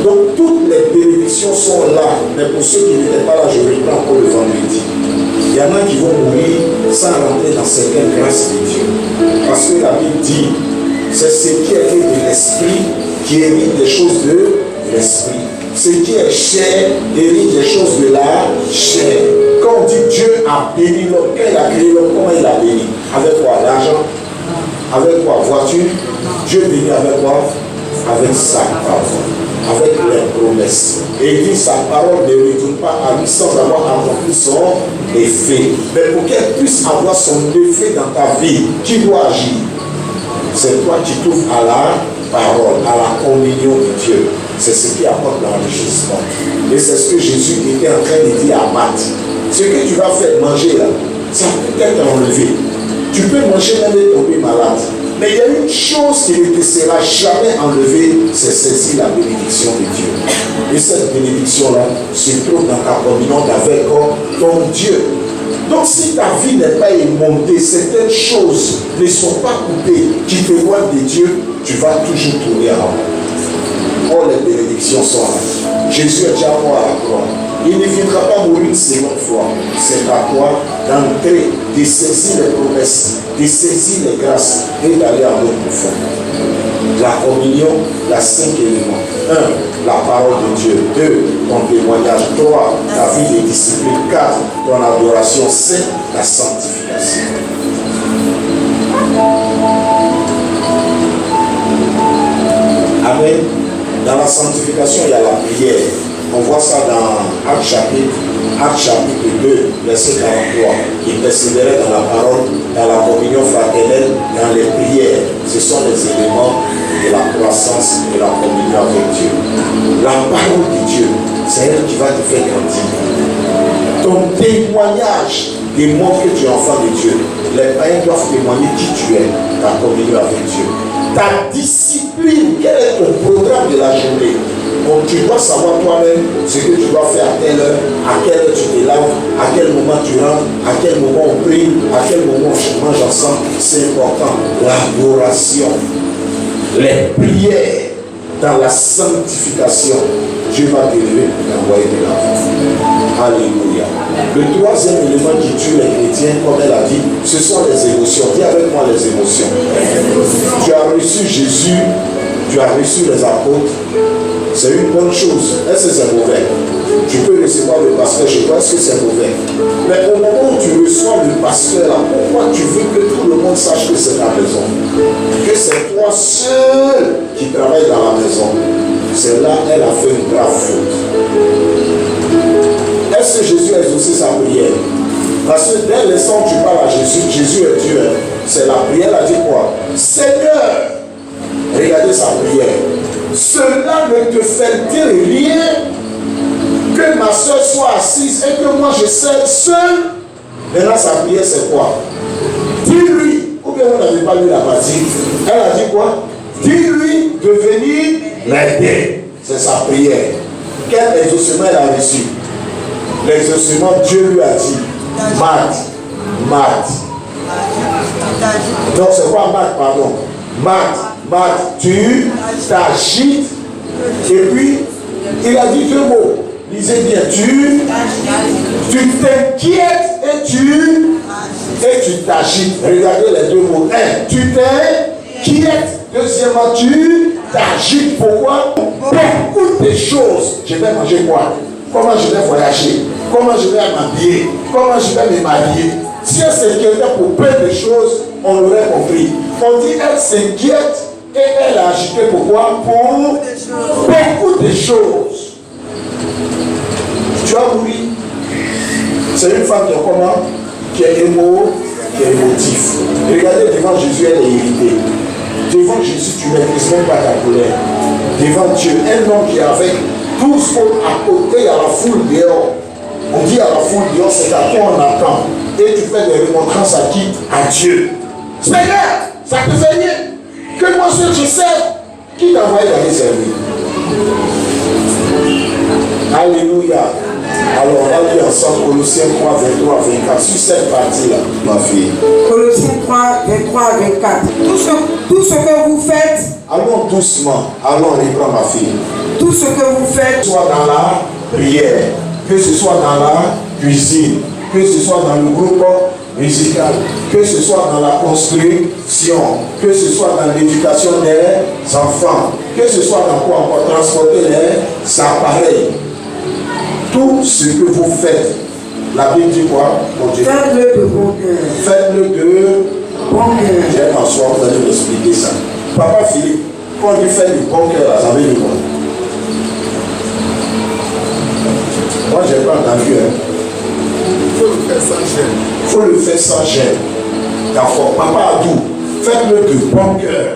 Donc toutes les bénédictions sont là. Mais pour ceux qui n'étaient pas là, je reprends encore le vendredi. Il y en a qui vont mourir sans rentrer dans certaines grâces de Dieu. Parce que la Bible dit, c'est ce qui est de l'esprit qui hérite des choses de l'esprit. Ce qui est chair hérite des choses de la chair. Quand on dit Dieu a béni l'homme, quand il a créé l'homme, comment il a béni? Avec quoi? L'argent? Avec quoi? Voiture? Dieu bénit avec quoi? Avec sa parole, avec les promesses. Et il dit sa parole ne retourne pas à lui sans avoir accompli son effet. Mais pour qu'elle puisse avoir son effet dans ta vie, qui doit agir? C'est toi qui t'ouvres à la parole, à la communion de Dieu. C'est ce qui apporte l'enrichissement. Et c'est ce que Jésus était en train de dire à Marthe. Ce que tu vas faire manger là, ça peut être enlevé. Tu peux manger même et tomber malade. Mais il y a une chose qui ne te sera jamais enlevée, c'est saisir la bénédiction de Dieu. Et cette bénédiction-là se trouve dans ta communion avec ton Dieu. Donc si ta vie n'est pas émontée, certaines choses ne sont pas coupées, qui t'éloignent de Dieu, tu vas toujours tourner en rond. Oh, les bénédictions sont là. Jésus est déjà mort à la croix. Il ne viendra pas mourir une seconde fois. C'est à toi d'entrer, de saisir les promesses, de saisir les grâces et d'aller en autre profond. La communion, la 5 éléments. 1. La parole de Dieu. 2. Ton témoignage. 3. Ta vie de discipline. 4. Ton adoration. 5. La sanctification. Amen. Dans la sanctification, il y a la prière. On voit ça dans Actes chapitre 2, verset 43. Il persévérait dans la parole, dans la communion fraternelle, dans les prières. Ce sont les éléments de la croissance et de la communion avec Dieu. La parole de Dieu, c'est elle qui va te faire grandir. Ton témoignage démontre que tu es enfant de Dieu. Les païens doivent témoigner qui tu es, ta communion avec Dieu. Ta discipline, quel est ton programme de la journée? Donc tu dois savoir toi-même ce que tu dois faire à telle heure, à quelle heure tu te laves, à quel moment tu rentres, à quel moment on prie, à quel moment on mange ensemble. C'est important. L'adoration, les prières, dans la sanctification, Dieu va t'élever pour t'envoyer de l'enfant. Alléluia. Le troisième élément qui tue les chrétiens, comme elle a dit, ce sont les émotions. Dis avec moi les émotions. Tu as reçu Jésus, tu as reçu les apôtres. C'est une bonne chose. Est-ce que c'est mauvais? Tu peux recevoir le pasteur chez toi, est-ce que c'est mauvais? Mais au moment où tu reçois le pasteur, là, pourquoi tu veux que tout le monde sache que c'est ta maison? Que c'est toi seul qui travaille dans la maison. C'est là qu'elle a fait une grave faute. Est-ce que Jésus a exaucé sa prière? Parce que dès l'instant où tu parles à Jésus, Jésus est Dieu. C'est la prière, elle a dit quoi? Seigneur, regardez sa prière. Cela ne te fait-il rien que ma soeur soit assise et que moi je serve seul? Maintenant sa prière c'est quoi? Dis-lui, ou bien vous n'avez pas lu la partie, elle a dit quoi? Dis-lui de venir l'aider. C'est sa prière. Quel exaucement elle a reçu? L'exaucement, Dieu lui a dit, Marthe. Donc c'est quoi Marthe, pardon? Marthe, tu t'agites. Et puis, il a dit deux mots. Lisez bien. Tu t'inquiètes et tu t'agites. Regardez les deux mots. Un, tu t'inquiètes. Deuxièmement, tu t'agites. Pourquoi? Beaucoup de choses. Je vais manger quoi? Comment je vais voyager? Comment je vais m'habiller? Comment je vais me marier? Si elle s'inquiétait pour plein de choses, on l'aurait compris. On dit elle s'inquiète et elle a agité pourquoi? Pour beaucoup de choses. Tu as oublié? C'est une femme qui est comment? Qui est émotif. Regardez devant Jésus, elle est irritée. Devant Jésus, tu ne maîtrises même pas ta colère. Devant Dieu, un homme qui est avec 12 autres à côté, il y a la foule dehors. On dit à la foule dehors, c'est à toi on attend. Et tu fais des remontrances à qui? À Dieu. Seigneur, ça te fait rien. Que moi seul je sers. Qui t'a envoyé d'aller servir? Alléluia. Alors on va lire ensemble Colossiens 3, 23 à 24. Sur cette partie-là, ma fille. Colossiens 3, 23 à 24. Tout ce que vous faites. Allons doucement. Allons, reprends ma fille. Tout ce que vous faites. Soit dans la prière, que ce soit dans la cuisine, que ce soit dans le groupe musical, que ce soit dans la construction, que ce soit dans l'éducation des enfants, que ce soit dans quoi on va transporter les appareils. Tout ce que vous faites, la Bible dit quoi? Faites-le de bon cœur. Faites-le de bon cœur. J'aime en soi, vous allez m'expliquer ça. Papa Philippe, quand on dit faites du bon cœur, là, ça veut dire quoi? Moi, je n'ai pas entendu. Il faut le faire sans gêne. Il faut le faire sans gêne. D'accord. Papa Adou, Faites-le de bon cœur.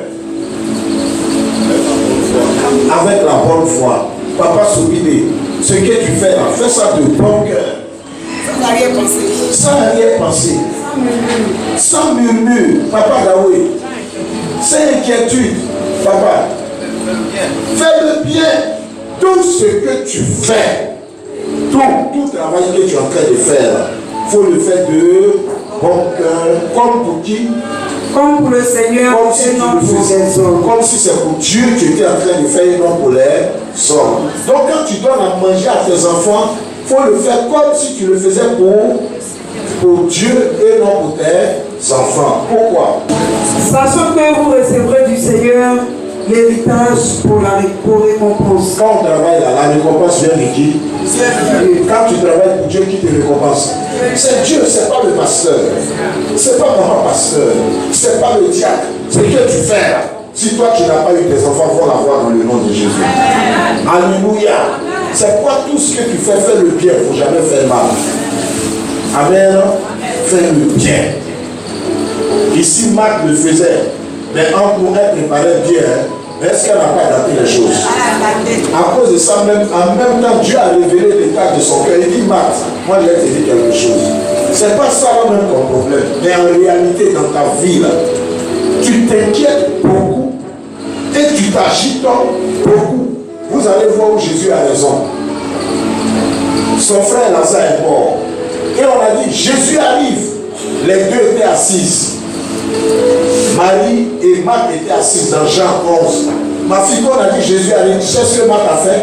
Avec la bonne foi. Papa Soubidé, ce que tu fais là, fais ça de bon cœur. Sans arrière-pensée. Sans murmure. Papa Daoué. Sans inquiétude. Papa. Fais le bien. Tout ce que tu fais. Tout travail que tu es en train de faire. Il faut le faire de bon cœur. Comme pour qui? Comme pour le Seigneur, comme si, comme si c'est pour Dieu que tu étais en train de faire et non pour les hommes. Donc quand tu donnes à manger à tes enfants, il faut le faire comme si tu le faisais pour Dieu et non pour tes enfants. Pourquoi? Sachant que vous recevrez du Seigneur l'héritage pour récompense. Quand on travaille là, la récompense vient de qui? Quand tu travailles pour Dieu, qui te récompense? C'est Dieu, c'est pas le pasteur. C'est pas maman pasteur. C'est pas le diacre. C'est ce que tu fais là. Si toi tu n'as pas eu tes enfants, vont l'avoir dans le nom de Jésus. Alléluia. C'est quoi tout ce que tu fais? Fais le bien, il ne faut jamais faire mal. Amen. Fais le bien. Ici, Marc le faisait. Mais entre nous, elle préparait bien. Mais est-ce qu'elle n'a pas adapté les choses? À cause de ça, même, en même temps, Dieu a révélé l'état de son cœur. Il dit, Marc, moi je vais te dire quelque chose. C'est pas ça même ton problème. Mais en réalité, dans ta vie, là, tu t'inquiètes beaucoup et tu t'agites beaucoup. Vous allez voir où Jésus a raison. Son frère Lazare est mort. Et on a dit, Jésus arrive. Les deux étaient assises. Marie et Marthe étaient assises dans Jean 11. Ma fille, on a dit Jésus arrive. Tu sais ce que Marthe a fait?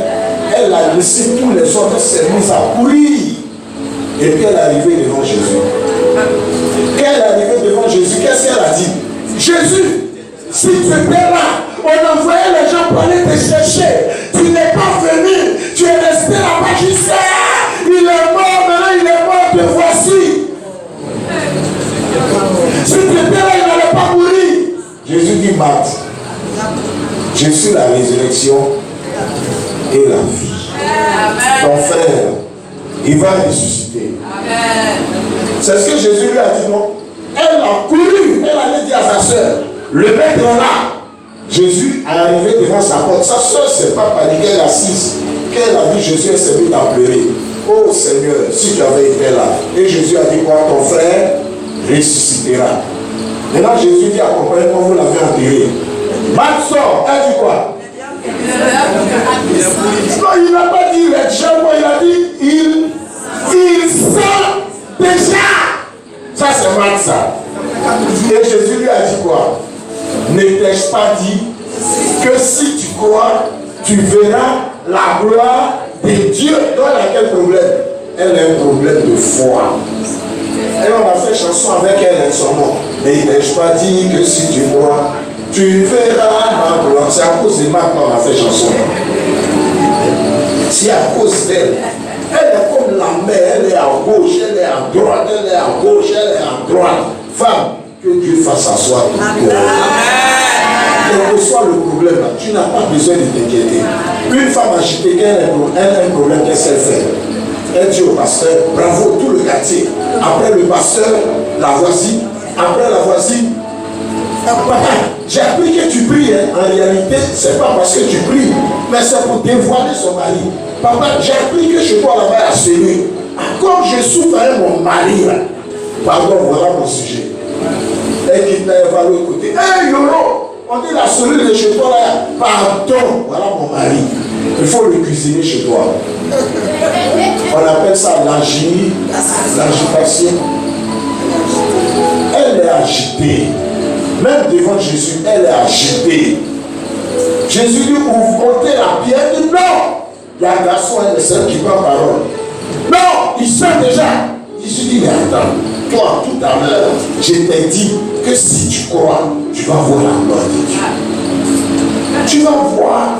Elle a laissé tous les autres, elle s'est mise à courir. Et puis elle est arrivée devant Jésus. Quand elle est arrivée devant Jésus, qu'est-ce qu'elle a dit? Jésus, si tu étais là, on envoyait les gens pour aller te chercher. Tu n'es pas venu, tu es resté là-bas jusqu'à. Il est mort, maintenant il est mort, te voici. Si tu étais là, il n'allait pas mourir. Jésus dit, Marthe, je suis la résurrection et la vie. Ton frère, il va ressusciter. C'est ce que Jésus lui a dit, non? Elle a couru, elle allait dire à sa soeur, le maître est là. Jésus est arrivé devant sa porte. Sa soeur, c'est pas paniquée, elle est assise. Quand elle a vu Jésus, elle s'est mise à pleurer. Oh Seigneur, si tu avais été là. Et Jésus a dit quoi? Ton frère ressuscitera. Maintenant Jésus dit, accompagnez-moi, vous l'avez enterré. Marthe sort, elle dit quoi? Non, il n'a pas dit les gens, il a dit il sent déjà. Ça c'est Marthe ça. Et Jésus lui a dit quoi? Ne t'ai-je pas dit que si tu crois, tu verras la gloire de Dieu? Donc elle a quel problème? Elle a un problème de foi. Et on a fait chanson avec elle, son nom. Mais il n'ai-je pas dit que si tu crois, tu verras ma gloire? C'est à cause de Marc qu'on a fait chanson. C'est à cause d'elle. Elle est comme la mère, elle est à gauche, elle est à droite, elle est à gauche, elle est à droite. Femme, que Dieu fasse asseoir ton cœur. Quel que soit le problème, tu n'as pas besoin de t'inquiéter. Une femme agitée, elle a un problème, qu'est-ce qu'elle fait? Elle dit au pasteur, bravo, tout le quartier. Après le pasteur, la voisine. Après la voisine, papa, j'ai appris que tu pries. Hein. En réalité, ce n'est pas parce que tu pries, mais c'est pour dévoiler son mari. Papa, j'ai appris que chez toi là-bas, il y a celui. Comme je souffre avec mon mari, là. Pardon, voilà mon sujet. Elle quitte là, elle va de l'autre côté. Hey, Yolo! On dit la cellule de chez toi là, pardon, voilà mon mari. Il faut le cuisiner chez toi. On appelle ça l'agitation. Elle est agitée. Même devant Jésus, elle est agitée. Jésus dit, vous ôtez la pierre. Il dit non. Il y a un garçon et celle qui prend parole. Non, il sait déjà. Jésus dit, mais attends, toi, tout à l'heure, je t'ai dit que si tu crois, tu vas voir la gloire de Dieu. Tu vas voir.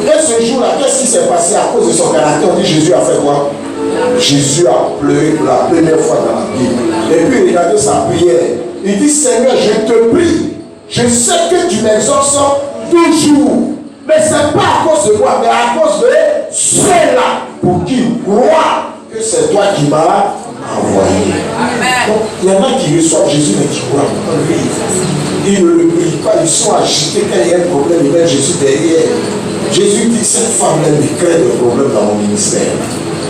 Et ce jour-là, qu'est-ce qui s'est passé à cause de son caractère? On dit, Jésus a fait quoi? Jésus a pleuré pour la première fois dans la Bible. Et puis, regardez sa prière. Il dit, Seigneur, je te prie. Je sais que tu m'exauces toujours. Mais ce n'est pas à cause de moi, mais à cause de ceux-là pour qui croient que c'est toi qui m'as envoyé. Donc, il y en a qui reçoivent Jésus mais qui croient en lui. Ils ne le prient pas, ils sont agités quand il y a un problème, ils mettent Jésus derrière. Jésus dit, cette femme-là me crée des problèmes dans mon ministère.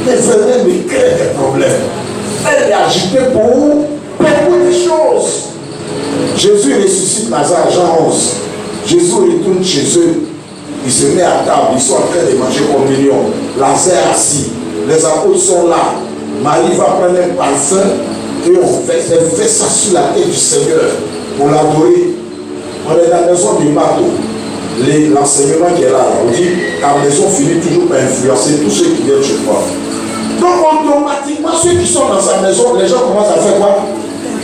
Elle me crée des problèmes. Elle est agitée pour beaucoup de choses. Jésus ressuscite Lazare, Jean 11. Jésus retourne chez eux. Il se met à table, ils sont en train de manger communion. Lazare assis. Les apôtres sont là. Marie va prendre un parfum et elle fait ça sur la tête du Seigneur pour l'adorer. On est dans la maison du marteau. L'enseignement qui est là, on dit la maison finit toujours par influencer tous ceux qui viennent chez toi. Donc automatiquement, ceux qui sont dans sa maison, les gens commencent à faire quoi?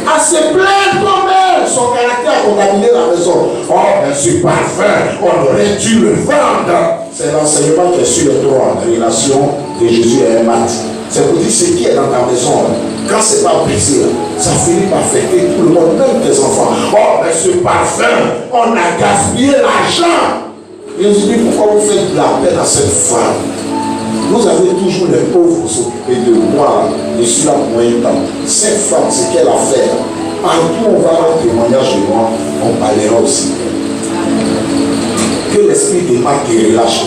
À se plaindre comme elle. Son caractère a contaminé la maison. Oh, mais ce parfum, on aurait dû le vendre. C'est l'enseignement qui est sur les droits de relation de Jésus et Marthe. C'est pour dire ce qui est dans ta maison. Quand c'est pas brisé, ça finit par affecter tout le monde, même tes enfants. Oh, mais ce parfum, on a gaspillé l'argent. Jésus dit, pourquoi vous faites de la peine à cette femme? Vous avez toujours les pauvres s'occuper de moi. Je suis là pour moyen temps. Cette femme, ce qu'elle a fait, partout on va rendre témoignage de moi, on parlera aussi. Que l'esprit de Marc relâche.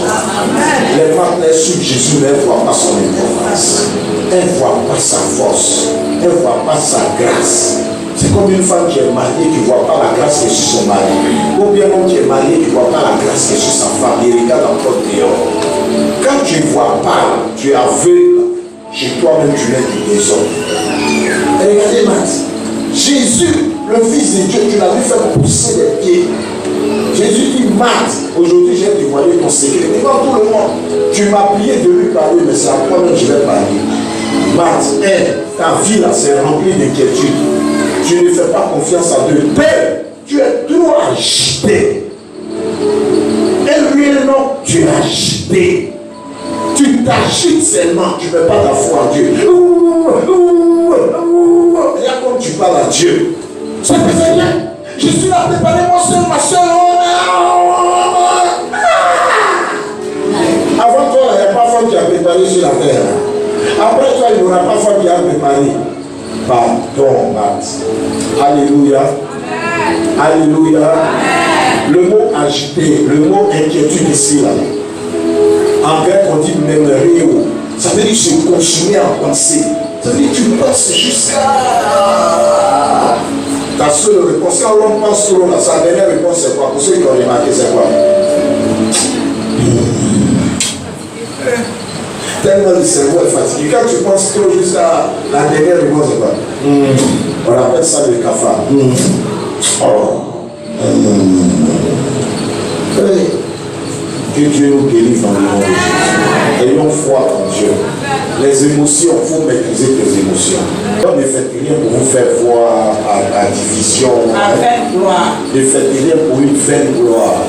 Les Marc n'est sur Jésus, mais elle ne voit pas son importance. Elle ne voit pas sa force. Elle ne voit pas sa grâce. C'est comme une femme qui est mariée qui ne voit pas la grâce qui est sur son mari. Ou bien un homme qui est marié qui ne voit pas la grâce qui est sur sa femme. Il regarde encore dehors. Quand tu ne vois pas, tu es aveugle. Chez toi-même, tu es du désordre. Regardez, Max. Jésus, le Fils de Dieu, tu l'as vu faire pousser les pieds. Jésus dit, Max, aujourd'hui j'ai dévoilé ton secret. Devant tout le monde, tu m'as prié de lui parler, mais c'est à toi-même que je vais parler. Max, ta vie là, c'est rempli d'inquiétude. Tu ne fais pas confiance à Dieu. Tu es trop agité. Et lui, non, tu es agité. Tu t'agites seulement, tu ne mets pas ta foi en Dieu. Regarde comme tu parles à Dieu. Ça ne fait rien. Je suis là, préparez mon soeur, ma soeur. Avant toi, il n'y a pas femme qui a préparé sur la terre. Après toi, il n'y aura pas femme qui a préparé. Pardon, Max. Alléluia. Alléluia. Le mot agité, le mot inquiétude ici, là. En grec, on dit même réo. Ça veut dire se consumer en pensée. Ça veut dire que tu penses jusqu'à. Ta seule réponse, quand l'on pense trop, sa dernière réponse, c'est quoi? Pour ceux qui ont remarqué, c'est quoi? Tellement le cerveau est fatigué. Quand tu penses trop jusqu'à la dernière réponse, c'est quoi? On appelle ça le cafard. Que Dieu nous délivre en nom de Jésus. Ayons foi en Dieu. Les émotions, il faut maîtriser tes émotions. Ne faites rien pour vous faire voir à division. Ne faites rien pour une vaine gloire.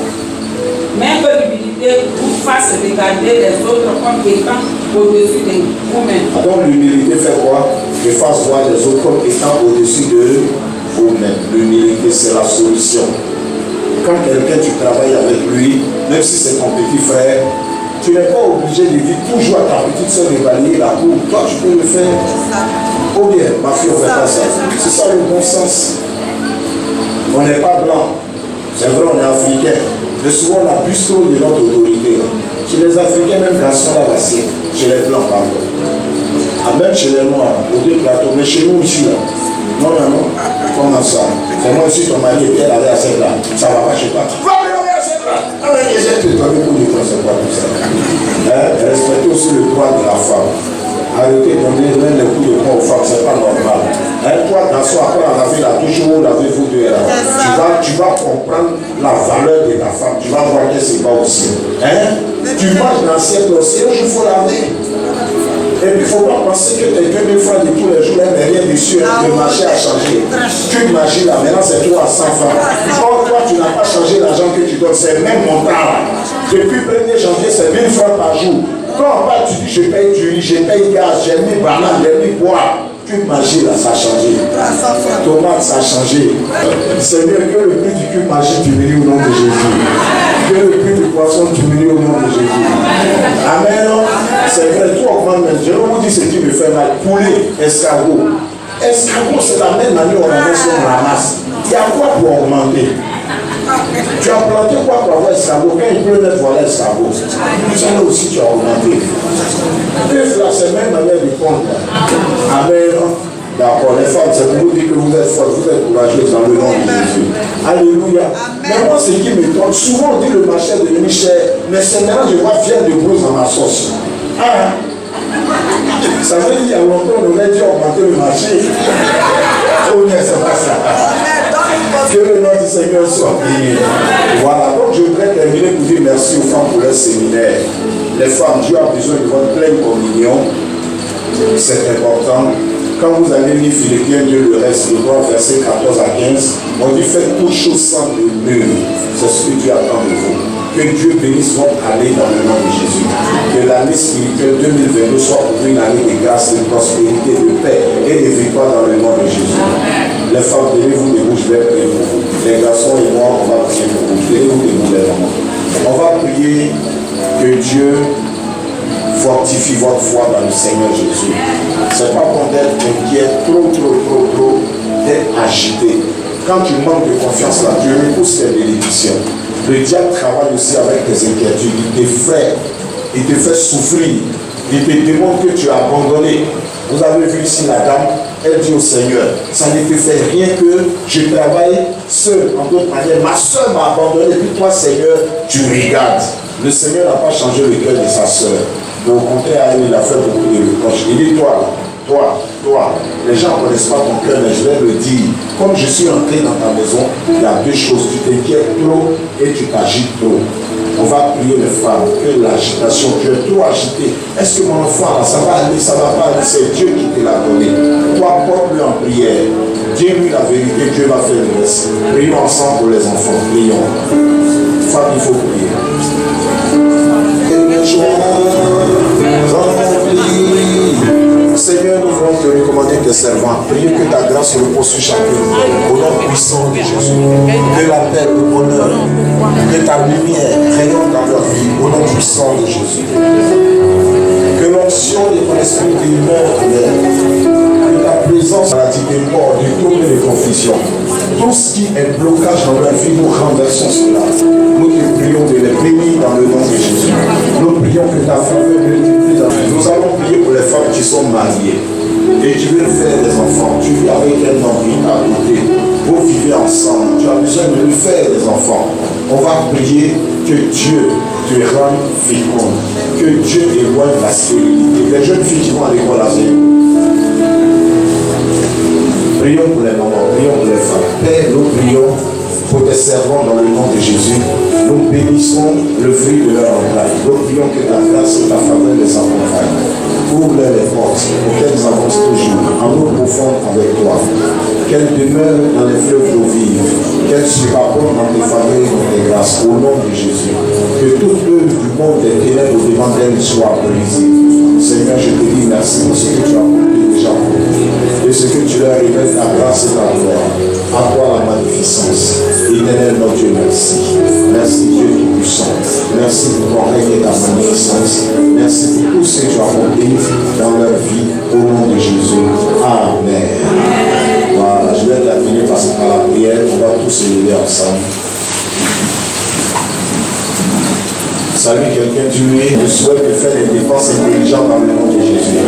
Même que l'humilité vous fasse regarder les autres comme étant au-dessus de vous-même. Donc l'humilité fait quoi? Je fasse voir les autres comme étant au-dessus de vous-même. L'humilité, c'est la solution. Quand quelqu'un, tu travailles avec lui, même si c'est ton petit frère, tu n'es pas obligé de dire toujours à ta petite soeur de balayer la cour. Toi, tu peux le faire. Ou bien, ma fille, on ne fait pas ça. C'est ça le bon sens. On n'est pas blanc. C'est vrai, on est africain. Mais souvent, on abuse trop de notre autorité. Chez les Africains, même garçons là, c'est chez les blancs, pardon. Même chez les noirs, au deux plateaux. Mais chez nous ici, là. Non. Comment ça? C'est moi aussi, ton mari est bien allé à cette là. Ça ne va pas chez toi. Va aller à cette là. J'ai tout donné pour les gens, c'est pas tout ça. Respectez aussi le droit de la femme. Arrêtez de donner les coups de poing aux femmes, c'est pas normal. Toi, dans son après la vie, là, toujours lavez-vous deux là. Tu vas comprendre la valeur de ta femme. Tu vas voir qu'elle se bat aussi. Tu manges dans cette aussi, il faut laver. Et puis il ne faut pas penser que tes 2000 francs de tous les jours, elle n'est rien dessus, le marché a changé. Tu imagines là, maintenant c'est toi à 100 francs. Or, toi, tu n'as pas changé l'argent que tu donnes, c'est le même montant là. Depuis le 1er janvier, c'est 1000 francs par jour. Quand on parle, tu dis je paye du riz, je paye gaz, j'ai mis banane, j'ai mis bois. Tu imagines là, ça a changé. Tomate, ça a changé. Seigneur, que le prix du cube magique diminue au nom de Jésus. Que le prix du poisson diminue au nom de Jésus. Amen. C'est vrai, tout augmente, mais je vous dis ce qui me fait mal. Poulet, escargot. Escargot, c'est la même année où on avait son ramasse. Il y a quoi pour augmenter? Tu as planté quoi pour avoir escargot? Quand il pleut, voilà escargot. Ça là aussi, tu as augmenté. Deux fois, c'est même manière de prendre. Amen. D'accord, les femmes, c'est pour vous dire que vous êtes fortes, vous êtes courageuses dans le nom de Jésus. Alléluia. Mais moi, ce qui me trompe, souvent on dit le marché de devenu cher, mais c'est maintenant je vois viande de brousse dans ma sauce. Ah, ça veut dire qu'il y a longtemps, on aurait dû augmenter le marché. Oh, mais c'est pas ça. Que le nom du Seigneur soit béni. Voilà, donc je voudrais terminer pour dire merci aux femmes pour leur séminaire. Les femmes, Dieu a besoin de votre pleine communion. C'est important. Quand vous allez lire Philippiens 2, le reste, le droit, verset 14 à 15, on dit faites toutes choses sans murmure. C'est ce que Dieu attend de vous. Que Dieu bénisse votre année dans le nom de Jésus. Que l'année spirituelle 2022 soit pour une année de grâce, de prospérité, de paix et de victoire dans le nom de Jésus. Les femmes, tenez-vous debout, je vais prier pour vous. Les garçons et moi, on va prier pour vous. Tenez-vous debout, les mamans. On va prier que Dieu fortifie votre foi dans le Seigneur Jésus. C'est pas pour d'être inquiet, trop, d'être agité. Quand tu manques de confiance là, Dieu repousse tes bénédictions. Le diable travaille aussi avec tes inquiétudes. Il te fait souffrir. Il te demande que tu as abandonné. Vous avez vu ici la dame, elle dit au Seigneur, ça ne te fait rien que je travaille seul. En d'autres manières, ma soeur m'a abandonné, puis toi Seigneur, tu regardes. Le Seigneur n'a pas changé le cœur de sa soeur. Mais au contraire, il a fait beaucoup de reproches. Il dit, toi, les gens ne connaissent pas ton cœur, mais je vais le dire. Comme je suis entré dans ta maison, il y a deux choses. Tu t'inquiètes trop et tu t'agites trop. On va prier les femmes, que l'agitation, tu es trop agité. Est-ce que mon enfant, là, ça va aller, ça va pas aller? C'est Dieu qui te l'a donné. Toi, porte-le en prière. Dis-lui la vérité, Dieu va faire le reste. Prions ensemble pour les enfants. Prions. Femme, il faut prier. Seigneur, nous voulons te recommander tes servants. Priez que ta grâce repose sur chacun. Au nom puissant de Jésus. Que la paix, le bonheur, que ta lumière rayonne dans leur vie. Au nom puissant de Jésus. Que l'onction de ton esprit demeure en elle. Que ta présence, maladie des morts, du trouble et de confusion. Tout ce qui est blocage dans leur vie, nous renversons cela. Nous te prions de les bénir dans le nom de Jésus. Nous prions que ta faveur multiplie dans leur vie. Nous allons prier pour les femmes qui sont mariées et qui veulent faire des enfants. Tu vis avec un homme qui t'a côté. Vous vivez ensemble. Tu as besoin de lui faire des enfants. On va prier que Dieu te rende féconde. Que Dieu éloigne la stérilité. Les jeunes filles qui vont à l'école avec nous. Prions pour les mamans, prions pour les femmes. Père, nous prions pour tes servants dans le nom de Jésus. Nous bénissons le fruit de leur entraille. Nous prions que ta grâce et ta faveur les accompagnent. Ouvre-leur les portes pour qu'elles avancent toujours en eau profonde avec toi. Qu'elles demeurent dans les fleuves d'eau vive. Qu'elles se rapportent dans tes faveurs et dans tes grâces. Au nom de Jésus. Que toute œuvre du monde des ténèbres devant elles soit brisée. Seigneur, je te dis merci pour ce que tu as accompli déjà pour nous. Et ce que tu leur révèles, ta grâce et ta gloire. À toi la magnificence. Éternel notre Dieu, merci. Merci Dieu Tout-Puissant. Merci pour ton règne et ta magnificence. Merci pour tout ce que tu as accompli dans leur vie. Au nom de Jésus. Amen. Voilà, je vais terminer par la prière. On va tous se lever ensemble. Salut quelqu'un, dis-lui, je souhaite de faire des dépenses intelligentes dans le nom de Jésus.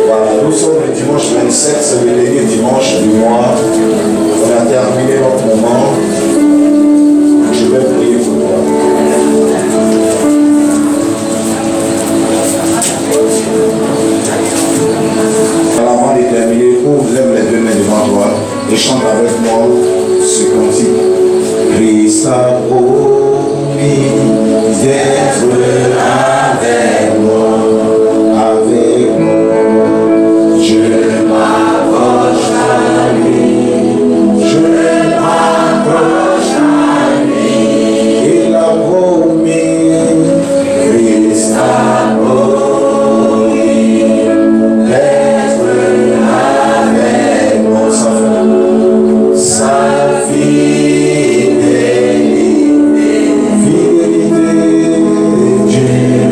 Voilà, nous sommes le dimanche 27, c'est le dernier dimanche du mois. On a terminé notre moment. Je vais prier pour toi. Avant de terminer, ouvre les deux mains devant toi et chante avec moi ce cantique. Christ a promis d'être avec nous, je m'approche à lui, il a promis, Christ a promis d'être avec nous, sa fidélité. Fidélité, Dieu.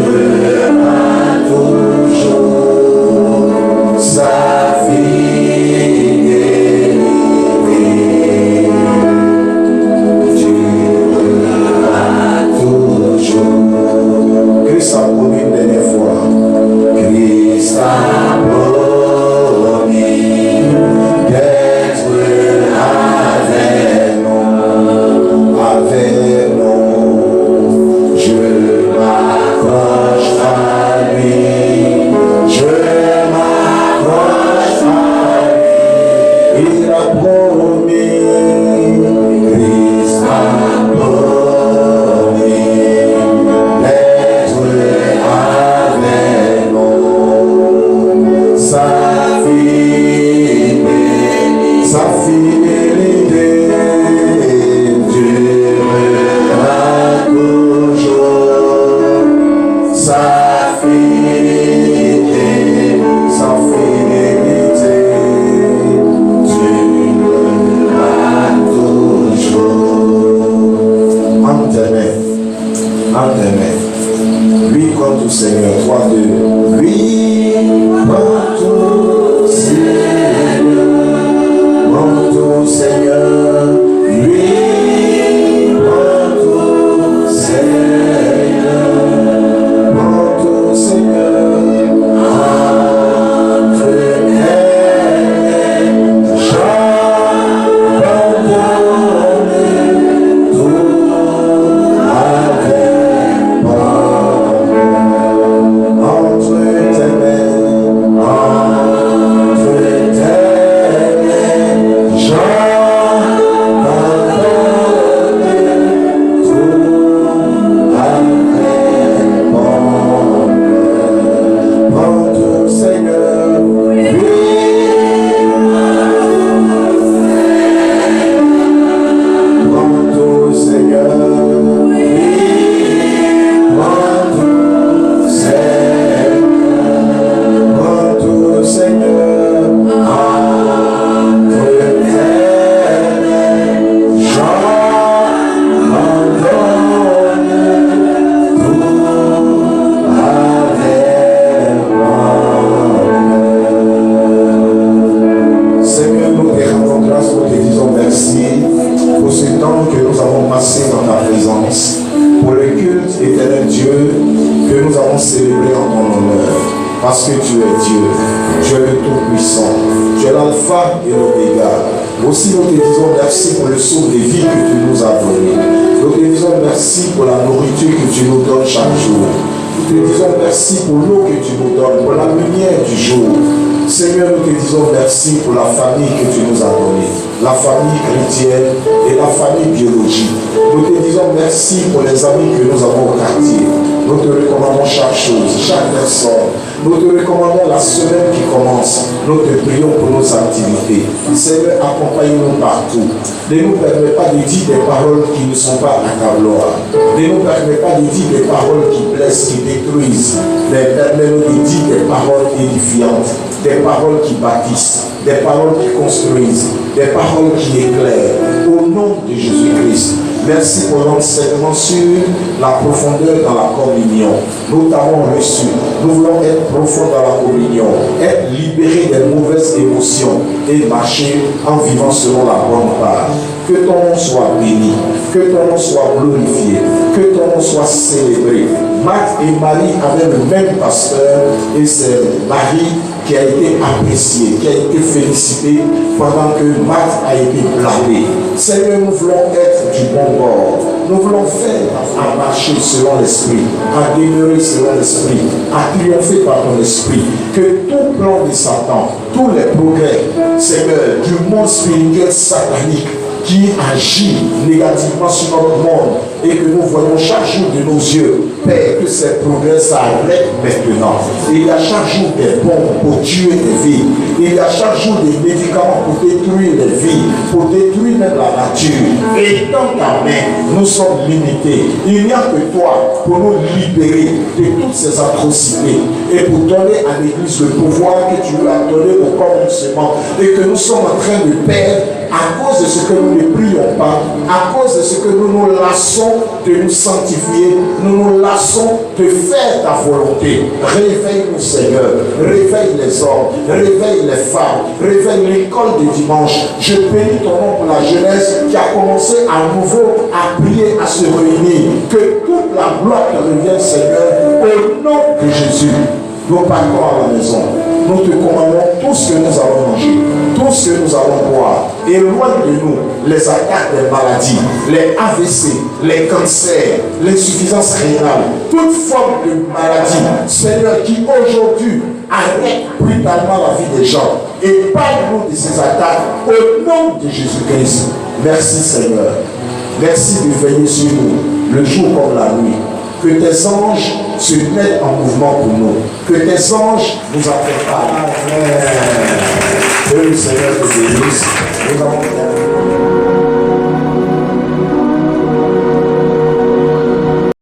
entre tes mains. Lui prend tout, Seigneur. 3, 2. Lui prend tout, Seigneur. Prends tout, Seigneur. Lui prend tout, Seigneur. Prends tout, Seigneur. Parce que tu es Dieu, tu es le Tout-Puissant, tu es l'Alpha et l'Oméga. Aussi nous te disons merci pour le souffle de vie que tu nous as donné. Nous te disons merci pour la nourriture que tu nous donnes chaque jour. Nous te disons merci pour l'eau que tu nous donnes, pour la lumière du jour. Seigneur, nous te disons merci pour la famille que tu nous as donnée, la famille chrétienne et la famille biologique. Nous te disons merci pour les amis que nous avons au quartier. Nous te recommandons chaque chose, chaque personne. Nous te recommandons la semaine qui commence. Nous te prions pour nos activités. Seigneur, accompagne-nous partout. Ne nous permets pas de dire des paroles qui ne sont pas à ta gloire. Ne nous permets pas de dire des paroles qui blessent, qui détruisent. Mais permets-nous de dire des paroles édifiantes, des paroles qui bâtissent, des paroles qui construisent, des paroles qui éclairent. Au nom de Jésus-Christ. Merci pour l'enseignement sur la profondeur dans la communion. Nous t'avons reçu. Nous voulons être profonds dans la communion, être libérés des mauvaises émotions et marcher en vivant selon la bonne part. Que ton nom soit béni, que ton nom soit glorifié, que ton nom soit célébré. Marthe et Marie avaient le même pasteur et c'est Marie qui a été appréciée, qui a été félicitée pendant que Marthe a été blâmée. Seigneur, nous voulons être du bon bord. Nous voulons faire à marcher selon l'esprit, à demeurer selon l'esprit, à triompher par ton esprit. Que tout plan de Satan, tous les progrès, Seigneur, du monde spirituel satanique qui agit négativement sur notre monde et que nous voyons chaque jour de nos yeux, Père, que ces progrès s'arrêtent maintenant. Il y a chaque jour des bombes pour tuer des vies. Il y a chaque jour des médicaments pour détruire les vies, pour détruire même la nature. Et dans ta main, nous sommes limités. Il n'y a que toi pour nous libérer de toutes ces atrocités et pour donner à l'Église le pouvoir que tu lui as donné au commencement et que nous sommes en train de perdre à cause de ce que nous ne prions pas, à cause de ce que nous nous lassons de nous sanctifier, nous nous lassons de faire ta volonté. Réveille-nous, Seigneur, réveille les hommes, réveille les femmes, réveille l'école de dimanche. Je bénis ton nom pour la jeunesse qui a commencé à nouveau à prier, à se réunir. Que toute la gloire te revienne, Seigneur, au nom de Jésus. Nous partons à la maison. Nous te commandons tout ce que nous allons manger, tout ce que nous allons boire. Éloigne de nous les attaques des maladies, les AVC, les cancers, l'insuffisance rénale, toute forme de maladie, Seigneur, qui aujourd'hui arrête brutalement la vie des gens. Et parle-nous de ces attaques au nom de Jésus-Christ. Merci, Seigneur. Merci de veiller sur nous, le jour comme la nuit. Que tes anges se mettent en mouvement pour nous. Que tes anges nous accompagnent. Amen. Que le Seigneur te bénisse. Nous avons